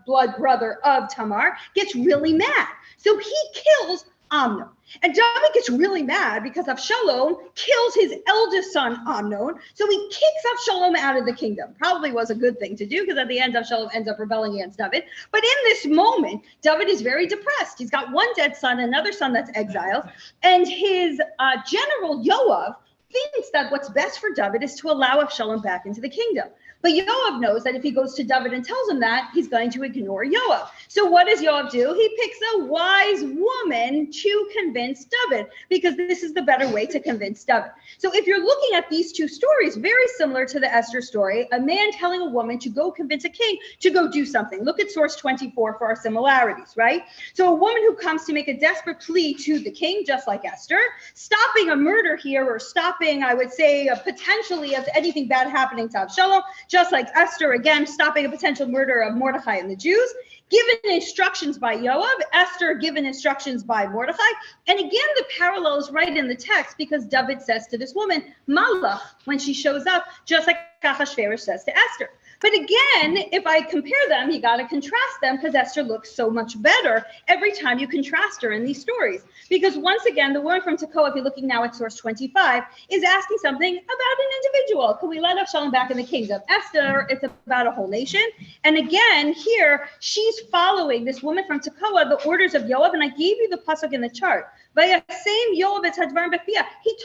blood brother of Tamar, gets really mad. So he kills Amnon. And David gets really mad because Avshalom kills his eldest son, Amnon. So he kicks Avshalom out of the kingdom. Probably was a good thing to do because at the end, Avshalom ends up rebelling against David. But in this moment, David is very depressed. He's got one dead son, another son that's exiled. And his general, Yoav, thinks that what's best for David is to allow Avshalom back into the kingdom. But Yoav knows that if he goes to David and tells him that, he's going to ignore Yoav. So what does Yoav do? He picks a wise woman to convince David, because this is the better way to convince David. So if you're looking at these 2 stories, very similar to the Esther story, a man telling a woman to go convince a king to go do something. Look at source 24 for our similarities, right? So a woman who comes to make a desperate plea to the king, just like Esther, stopping a murder here, or stopping, I would say, potentially of anything bad happening to Avshalom, just like Esther, again, stopping a potential murder of Mordechai and the Jews, given instructions by Yoav, Esther given instructions by Mordechai. And again, the parallel is right in the text, because David says to this woman, Malach, when she shows up, just like Achashverosh says to Esther. But again, if I compare them, you got to contrast them, because Esther looks so much better every time you contrast her in these stories. Because once again, the woman from Tekoa, if you're looking now at source 25, is asking something about an individual. Can we let Avshalom back in the kingdom? Esther, it's about a whole nation. And again, here, she's following this woman from Tekoa, the orders of Yoav. And I gave you the pasuk in the chart. He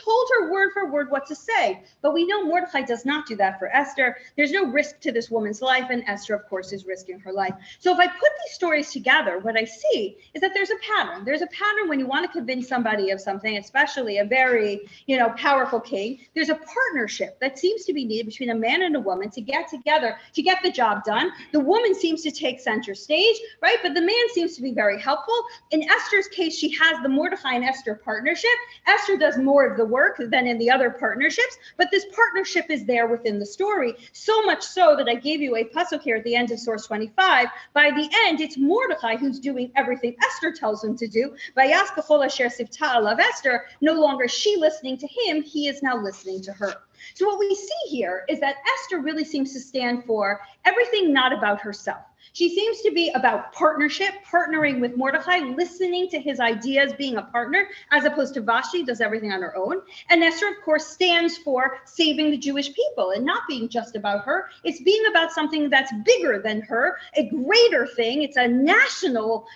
told her word for word what to say. But we know Mordechai does not do that for Esther. There's no risk to this woman's life, and Esther, of course, is risking her life. So if I put these stories together, what I see is that there's a pattern. There's a pattern when you want to convince somebody of something, especially a very, powerful king. There's a partnership that seems to be needed between a man and a woman to get together to get the job done. The woman seems to take center stage, right? But the man seems to be very helpful. In Esther's case, she has the Mordechai and Esther partnership. Esther does more of the work than in the other partnerships, but this partnership is there within the story, so much so that I gave you a pasuk here at the end of source 25. By the end, it's Mordechai who's doing everything Esther tells him to do. Esther, no longer she listening to him, he is now listening to her. So what we see here is that Esther really seems to stand for everything not about herself. She seems to be about partnership, partnering with Mordechai, listening to his ideas, being a partner, as opposed to Vashti, does everything on her own. And Esther, of course, stands for saving the Jewish people and not being just about her. It's being about something that's bigger than her, a greater thing. It's a national,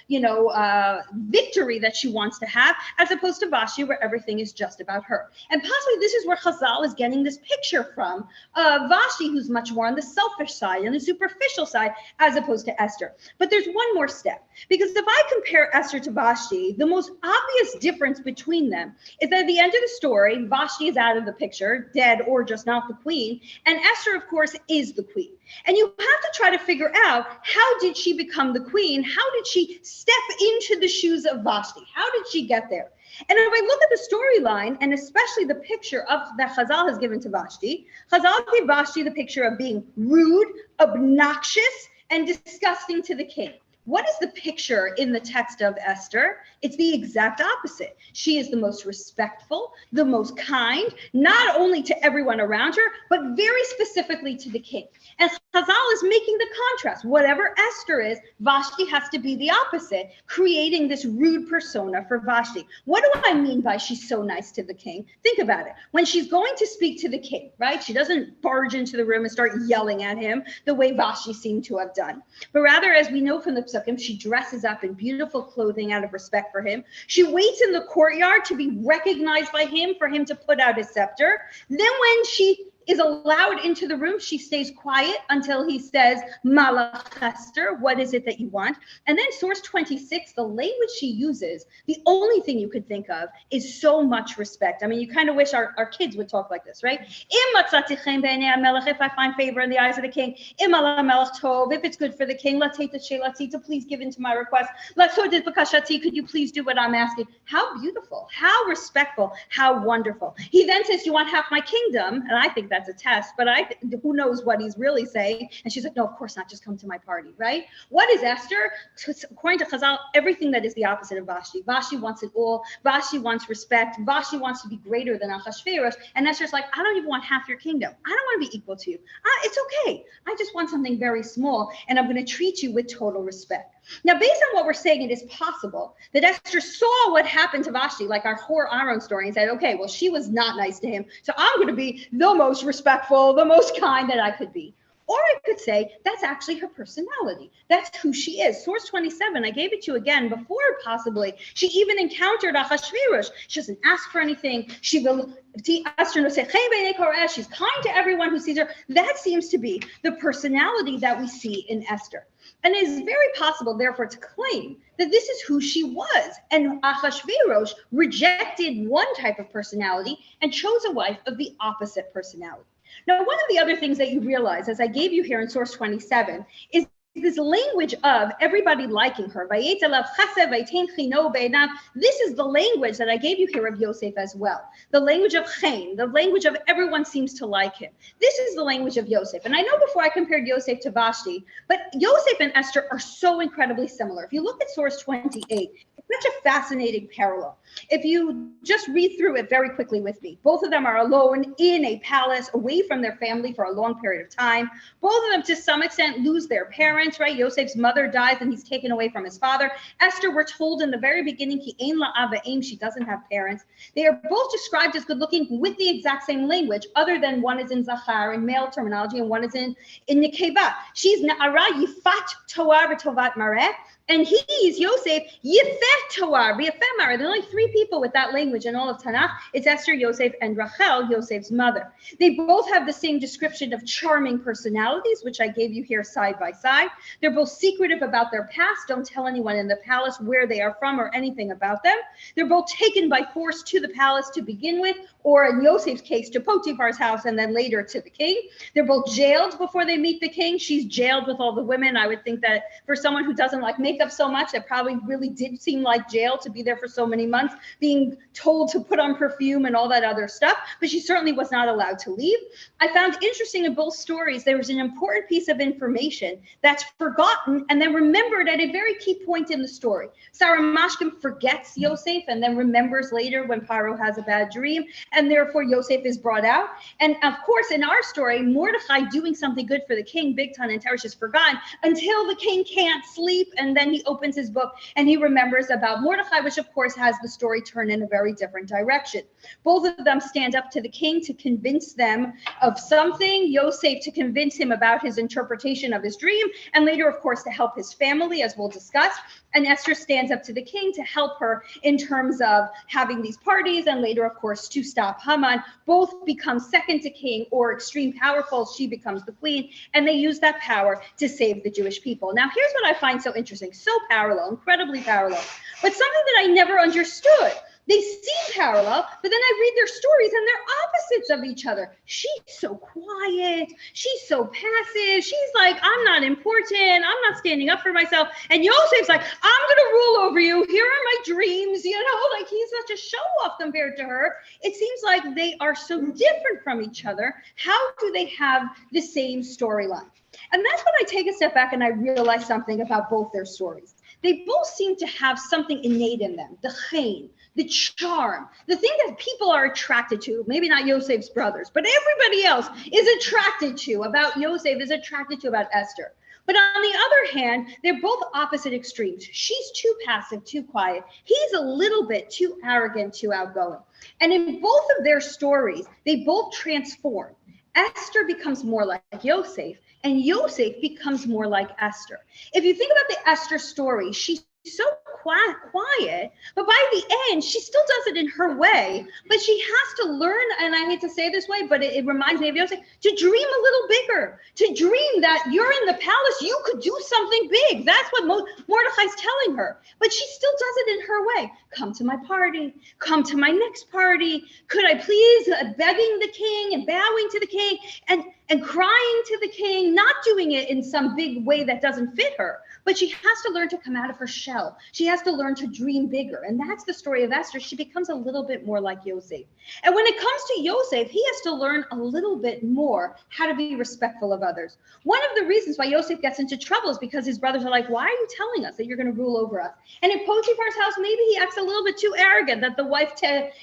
victory that she wants to have, as opposed to Vashti, where everything is just about her. And possibly this is where Chazal is getting this picture from, Vashti, who's much more on the selfish side and the superficial side, as opposed to Esther. But there's one more step, because if I compare Esther to Vashti, the most obvious difference between them is that at the end of the story, Vashti is out of the picture, dead or just not the queen, and Esther, of course, is the queen. And you have to try to figure out, how did she become the queen? How did she step into the shoes of Vashti? How did she get there? And if I look at the storyline, and especially the picture of that Chazal has given to Vashti, Chazal gave Vashti the picture of being rude, obnoxious, and disgusting to the king. What is the picture in the text of Esther? It's the exact opposite. She is the most respectful, the most kind, not only to everyone around her, but very specifically to the king. And Chazal is making the contrast. Whatever Esther is, Vashti has to be the opposite, creating this rude persona for Vashti. What do I mean by she's so nice to the king? Think about it. When she's going to speak to the king, right? She doesn't barge into the room and start yelling at him the way Vashti seemed to have done. But rather, as we know from the Psukim, she dresses up in beautiful clothing out of respect for him. She waits in the courtyard to be recognized by him, for him to put out his scepter. Then when she is allowed into the room, she stays quiet until he says, Malach Esther, what is it that you want? And then source 26, the language she uses, the only thing you could think of is so much respect. I mean, you kind of wish our kids would talk like this, right? If I find favor in the eyes of the king, if it's good for the king, to please give in to my request. Could you please do what I'm asking? How beautiful, how respectful, how wonderful. He then says, you want half my kingdom? And I think that's a test, but who knows what he's really saying. And she's like, no, of course not, just come to my party, right? What is Esther? According to Chazal, everything that is the opposite of Vashti. Vashti wants it all. Vashti wants respect. Vashti wants to be greater than Achashverosh. And Esther's like, I don't even want half your kingdom. I don't want to be equal to you. It's okay. I just want something very small, and I'm going to treat you with total respect. Now, based on what we're saying, it is possible that Esther saw what happened to Vashti, like our Hor Aaron story, and said, okay, well, she was not nice to him, so I'm going to be the most respectful, the most kind that I could be. Or I could say that's actually her personality. That's who she is. Source 27, I gave it to you again before, possibly. She even encountered Achashverosh. She doesn't ask for anything. She's kind to everyone who sees her. That seems to be the personality that we see in Esther. And it is very possible, therefore, to claim that this is who she was. And Achashverosh rejected one type of personality and chose a wife of the opposite personality. Now, one of the other things that you realize, as I gave you here in source 27, is this language of everybody liking her. This is the language that I gave you here of Yosef as well. The language of chen, the language of everyone seems to like him. This is the language of Yosef. And I know before I compared Yosef to Vashti, but Yosef and Esther are so incredibly similar. If you look at source 28, it's such a fascinating parallel. If you just read through it very quickly with me, both of them are alone in a palace, away from their family for a long period of time. Both of them, to some extent, lose their parents, right? Yosef's mother dies and he's taken away from his father. Esther, we're told in the very beginning, she doesn't have parents. They are both described as good looking with the exact same language, other than one is in Zachar, in male terminology, and one is in Nekeva. She's Na'ara Yifat Toar V'Tovat Mareh. And he's Yosef, Yifet Toar, Yifet Mareh. There are only three people with that language in all of Tanakh. It's Esther, Yosef, and Rachel, Yosef's mother. They both have the same description of charming personalities, which I gave you here side by side. They're both secretive about their past. Don't tell anyone in the palace where they are from or anything about them. They're both taken by force to the palace to begin with, or in Yosef's case, to Potiphar's house, and then later to the king. They're both jailed before they meet the king. She's jailed with all the women. I would think that for someone who doesn't like makeup so much, it probably really did seem like jail to be there for so many months, being told to put on perfume and all that other stuff, but she certainly was not allowed to leave. I found interesting in both stories, there was an important piece of information that's forgotten and then remembered at a very key point in the story. Sarah Mashkim forgets Yosef and then remembers later when Paro has a bad dream, and therefore Yosef is brought out. And of course, in our story, Mordechai doing something good for the king, Bigtan and Teresh, is forgotten until the king can't sleep, and then he opens his book and he remembers about Mordechai, which of course has the story turn in a very different direction. Both of them stand up to the king to convince them of something, Yosef to convince him about his interpretation of his dream, and later, of course, to help his family, as we'll discuss. And Esther stands up to the king to help her in terms of having these parties, and later, of course, to stop Haman. Both become second to king or extreme powerful. She becomes the queen, and they use that power to save the Jewish people. Now, here's what I find so interesting, so parallel, incredibly parallel, but something that I never understood They seem parallel, but then I read their stories and they're opposites of each other. She's so quiet. She's so passive. She's like, I'm not important. I'm not standing up for myself. And Yosef's like, I'm going to rule over you. Here are my dreams. You know, like he's such a show off compared to her. It seems like they are so different from each other. How do they have the same storyline? And that's when I take a step back and I realize something about both their stories. They both seem to have something innate in them, the chen, the charm, the thing that people are attracted to, maybe not Yosef's brothers, but everybody else is attracted to about Yosef, is attracted to about Esther. But on the other hand, they're both opposite extremes. She's too passive, too quiet. He's a little bit too arrogant, too outgoing. And in both of their stories, they both transform. Esther becomes more like Yosef, and Yosef becomes more like Esther. If you think about the Esther story, she's so quiet, but by the end, she still does it in her way, but she has to learn, and I hate to say this way, but it reminds me of Yosef, to dream a little bigger, to dream that you're in the palace, you could do something big. That's what Mordechai's telling her, but she still does it in her way. Come to my party, come to my next party. Could I please, begging the king and bowing to the king and crying to the king, not doing it in some big way that doesn't fit her, but she has to learn to come out of her shell. She has to learn to dream bigger. And that's the story of Esther. She becomes a little bit more like Yosef. And when it comes to Yosef, he has to learn a little bit more how to be respectful of others. One of the reasons why Yosef gets into trouble is because his brothers are like, why are you telling us that you're going to rule over us? And in Potiphar's house, maybe he acts a little bit too arrogant that the wife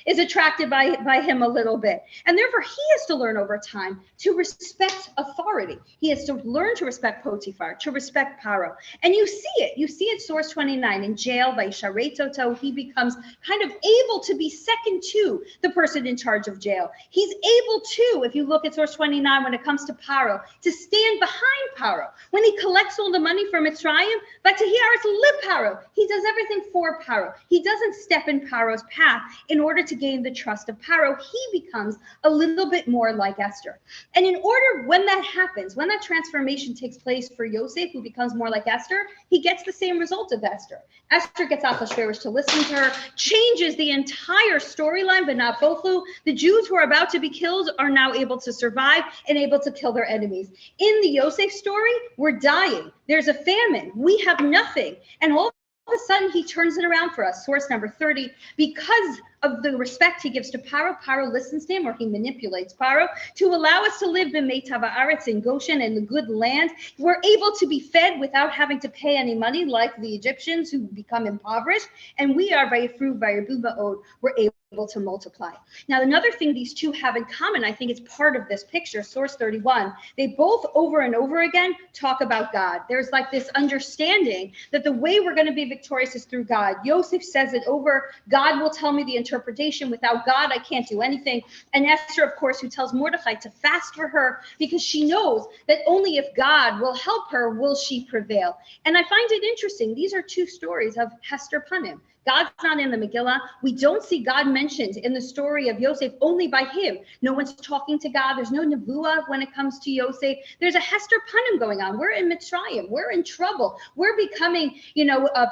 is attracted by him a little bit. And therefore, he has to learn over time to respect authority. He has to learn to respect Potiphar, to respect Paro. And you see it. You see it, source 29, in jail by Sharetoto. He becomes kind of able to be second to the person in charge of jail. He's able to, if you look at source 29, when it comes to Paro, to stand behind Paro. When he collects all the money from Mitzrayim, but to hear it's lip Paro. He does everything for Paro. He doesn't step in Paro's path in order to gain the trust of Paro. He becomes a little bit more like Esther. And in order, when that happens, when that transformation takes place for Yosef, who becomes more like Esther, he gets the same result of Esther. Esther gets Achashverosh to listen to her, changes the entire storyline, but not Bochu. The Jews who are about to be killed are now able to survive and able to kill their enemies. In the Yosef story, we're dying. There's a famine. We have nothing. And all of a sudden, he turns it around for us. Source number 30, because of the respect he gives to Paro. Paro listens to him, or he manipulates Paro to allow us to live in Meitav Haaretz, in Goshen, in the good land. We're able to be fed without having to pay any money, like the Egyptians who become impoverished. And we are Vayifru Vayirbu Ba'od. We're able to multiply. Now, another thing these two have in common, I think it's part of this picture, source 31, they both over and over again talk about God. There's like this understanding that the way we're going to be victorious is through God. Yosef says it over, God will tell me the interpretation. Without God, I can't do anything. And Esther, of course, who tells Mordechai to fast for her because she knows that only if God will help her will she prevail. And I find it interesting. These are two stories of Hester Panim. God's not in the Megillah. We don't see God mentioned in the story of Yosef, only by him. No one's talking to God. There's no Nevuah when it comes to Yosef. There's a Hester Panim going on. We're in Mitzrayim. We're in trouble. We're becoming,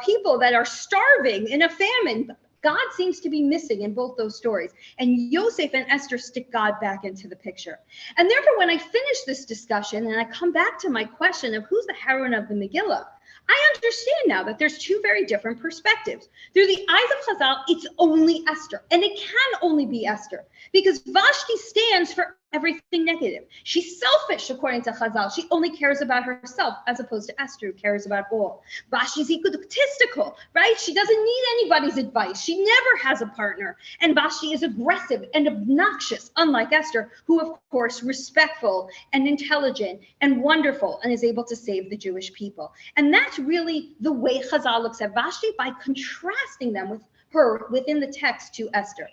people that are starving in a famine. God seems to be missing in both those stories. And Yosef and Esther stick God back into the picture. And therefore, when I finish this discussion and I come back to my question of who's the heroine of the Megillah, I understand now that there's two very different perspectives. Through the eyes of Chazal, it's only Esther. And it can only be Esther because Vashti stands for everything negative. She's selfish, according to Chazal. She only cares about herself, as opposed to Esther, who cares about all. Vashti's egotistical, right? She doesn't need anybody's advice. She never has a partner. And Vashti is aggressive and obnoxious, unlike Esther, who, of course, respectful and intelligent and wonderful and is able to save the Jewish people. And that's really the way Chazal looks at Vashti, by contrasting them with her within the text to Esther.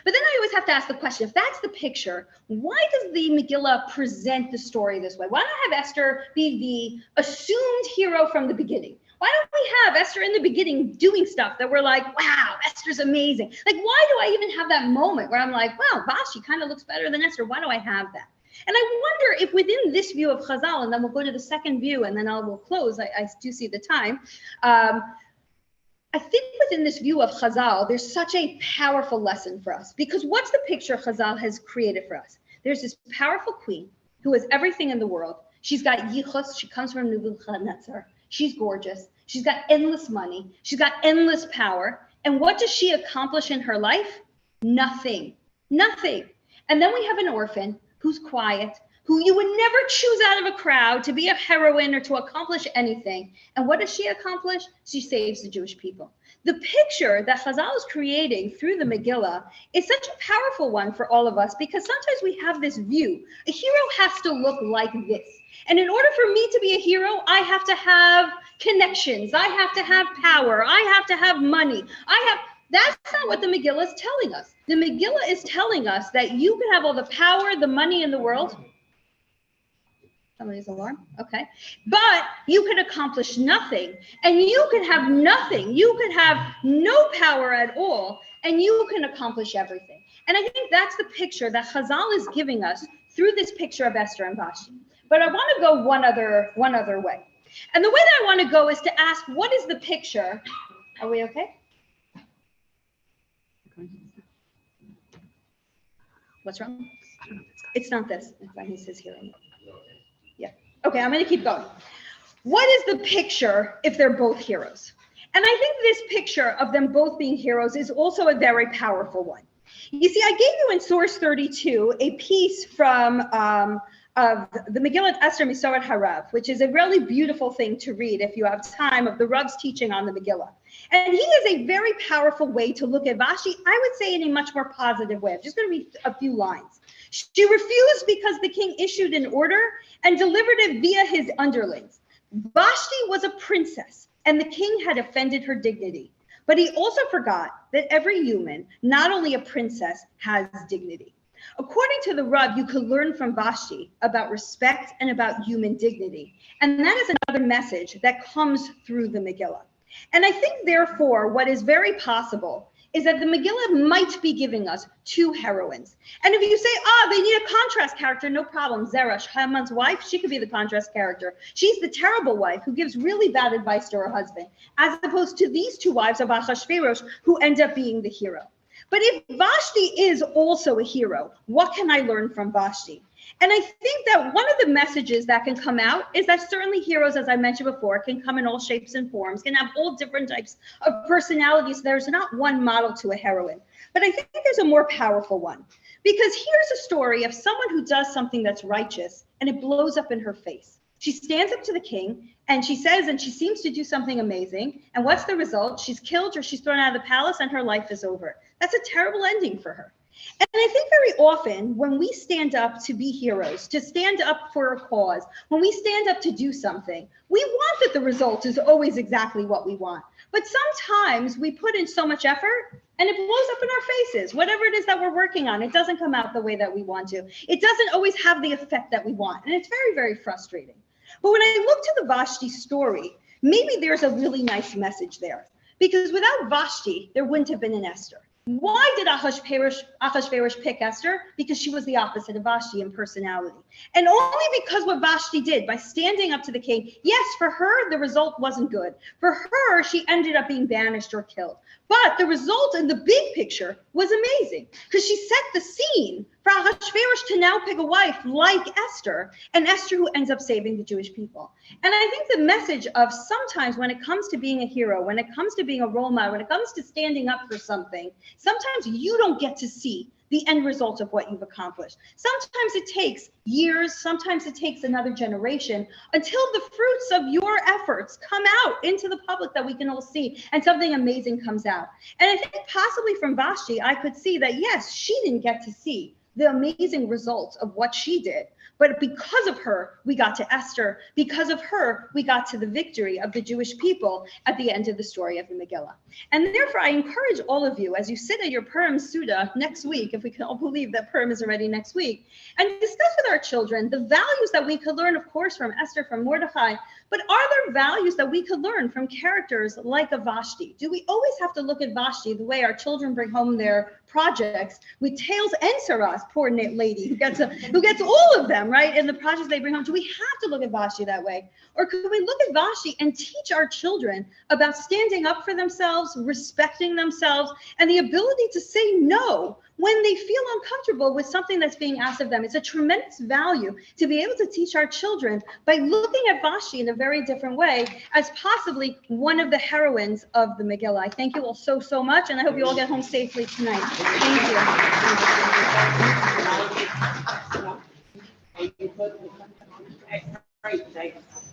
But then I always have to ask the question, if that's the picture, why does the Megillah present the story this way? Why not have Esther be the assumed hero from the beginning? Why don't we have Esther in the beginning doing stuff that we're like, wow, Esther's amazing? Like, why do I even have that moment where I'm like, wow, Vashti kind of looks better than Esther. Why do I have that? And I wonder if within this view of Chazal, and then we'll go to the second view, and then we'll close. I do see the time. I think within this view of Chazal, there's such a powerful lesson for us, because what's the picture Chazal has created for us? There's this powerful queen who has everything in the world. She's got yichus. She comes from Nebuchadnezzar. She's gorgeous. She's got endless money. She's got endless power. And what does she accomplish in her life? Nothing. Nothing. And then we have an orphan who's quiet, who you would never choose out of a crowd to be a heroine or to accomplish anything. And what does she accomplish? She saves the Jewish people. The picture that Chazal is creating through the Megillah is such a powerful one for all of us, because sometimes we have this view. A hero has to look like this. And in order for me to be a hero, I have to have connections. I have to have power. I have to have money. That's not what the Megillah is telling us. The Megillah is telling us that you can have all the power, the money in the world. Somebody's alarm. Okay. But you can accomplish nothing, and you can have nothing. You can have no power at all, and you can accomplish everything. And I think that's the picture that Chazal is giving us through this picture of Esther and Vashti. But I want to go one other way. And the way that I want to go is to ask, what is the picture? Are we okay? What's wrong? It's not this. He says Heroine. Yeah. Okay, I'm going to keep going. What is the picture if they're both heroes? And I think this picture of them both being heroes is also a very powerful one. You see, I gave you in source 32 a piece from of the Megillah Esther Misorat Harav, which is a really beautiful thing to read if you have time, of the Rav's teaching on the Megillah. And he is a very powerful way to look at Vashti, I would say in a much more positive way. I'm just going to read a few lines. She refused because the king issued an order and delivered it via his underlings. Vashti was a princess, and the king had offended her dignity. But he also forgot that every human, not only a princess, has dignity. According to the Rav, you could learn from Vashti about respect and about human dignity. And that is another message that comes through the Megillah. And I think, therefore, what is very possible is that the Megillah might be giving us two heroines. And if you say, they need a contrast character, no problem. Zeresh, Haman's wife, she could be the contrast character. She's the terrible wife who gives really bad advice to her husband, as opposed to these two wives of Achashverosh who end up being the hero. But if Vashti is also a hero, what can I learn from Vashti? And I think that one of the messages that can come out is that certainly heroes, as I mentioned before, can come in all shapes and forms, can have all different types of personalities. There's not one model to a heroine. But I think there's a more powerful one. Because here's a story of someone who does something that's righteous, and it blows up in her face. She stands up to the king, and she says, and she seems to do something amazing. And what's the result? She's killed, or she's thrown out of the palace, and her life is over. That's a terrible ending for her. And I think very often when we stand up to be heroes, to stand up for a cause, when we stand up to do something, we want that the result is always exactly what we want. But sometimes we put in so much effort and it blows up in our faces. Whatever it is that we're working on, it doesn't come out the way that we want to. It doesn't always have the effect that we want. And it's very, very frustrating. But when I look to the Vashti story, maybe there's a really nice message there. Because without Vashti, there wouldn't have been an Esther. Why did Achashverosh pick Esther? Because she was the opposite of Vashti in personality. And only because what Vashti did by standing up to the king, yes, for her, the result wasn't good. For her, she ended up being banished or killed. But the result in the big picture was amazing because she set the scene for Achashverosh to now pick a wife like Esther, and Esther who ends up saving the Jewish people. And I think the message of sometimes when it comes to being a hero, when it comes to being a role model, when it comes to standing up for something, sometimes you don't get to see the end result of what you've accomplished. Sometimes it takes years, sometimes it takes another generation until the fruits of your efforts come out into the public that we can all see and something amazing comes out. And I think possibly from Vashti, I could see that, yes, she didn't get to see the amazing results of what she did. But because of her, we got to Esther. Because of her, we got to the victory of the Jewish people at the end of the story of the Megillah. And therefore, I encourage all of you, as you sit at your Purim Suda next week, if we can all believe that Purim is already next week, and discuss with our children the values that we could learn, of course, from Esther, from Mordechai, but are there values that we could learn from characters like a Vashti? Do we always have to look at Vashti the way our children bring home their projects with Tails and Saras, poor lady who gets all of them, right? In the projects they bring home. Do we have to look at Vashti that way? Or could we look at Vashti and teach our children about standing up for themselves, respecting themselves, and the ability to say no when they feel uncomfortable with something that's being asked of them? It's a tremendous value to be able to teach our children by looking at Vashti in a very different way as possibly one of the heroines of the Megillah. I thank you all so, so much, and I hope you all get home safely tonight. Thank you. Great, thanks.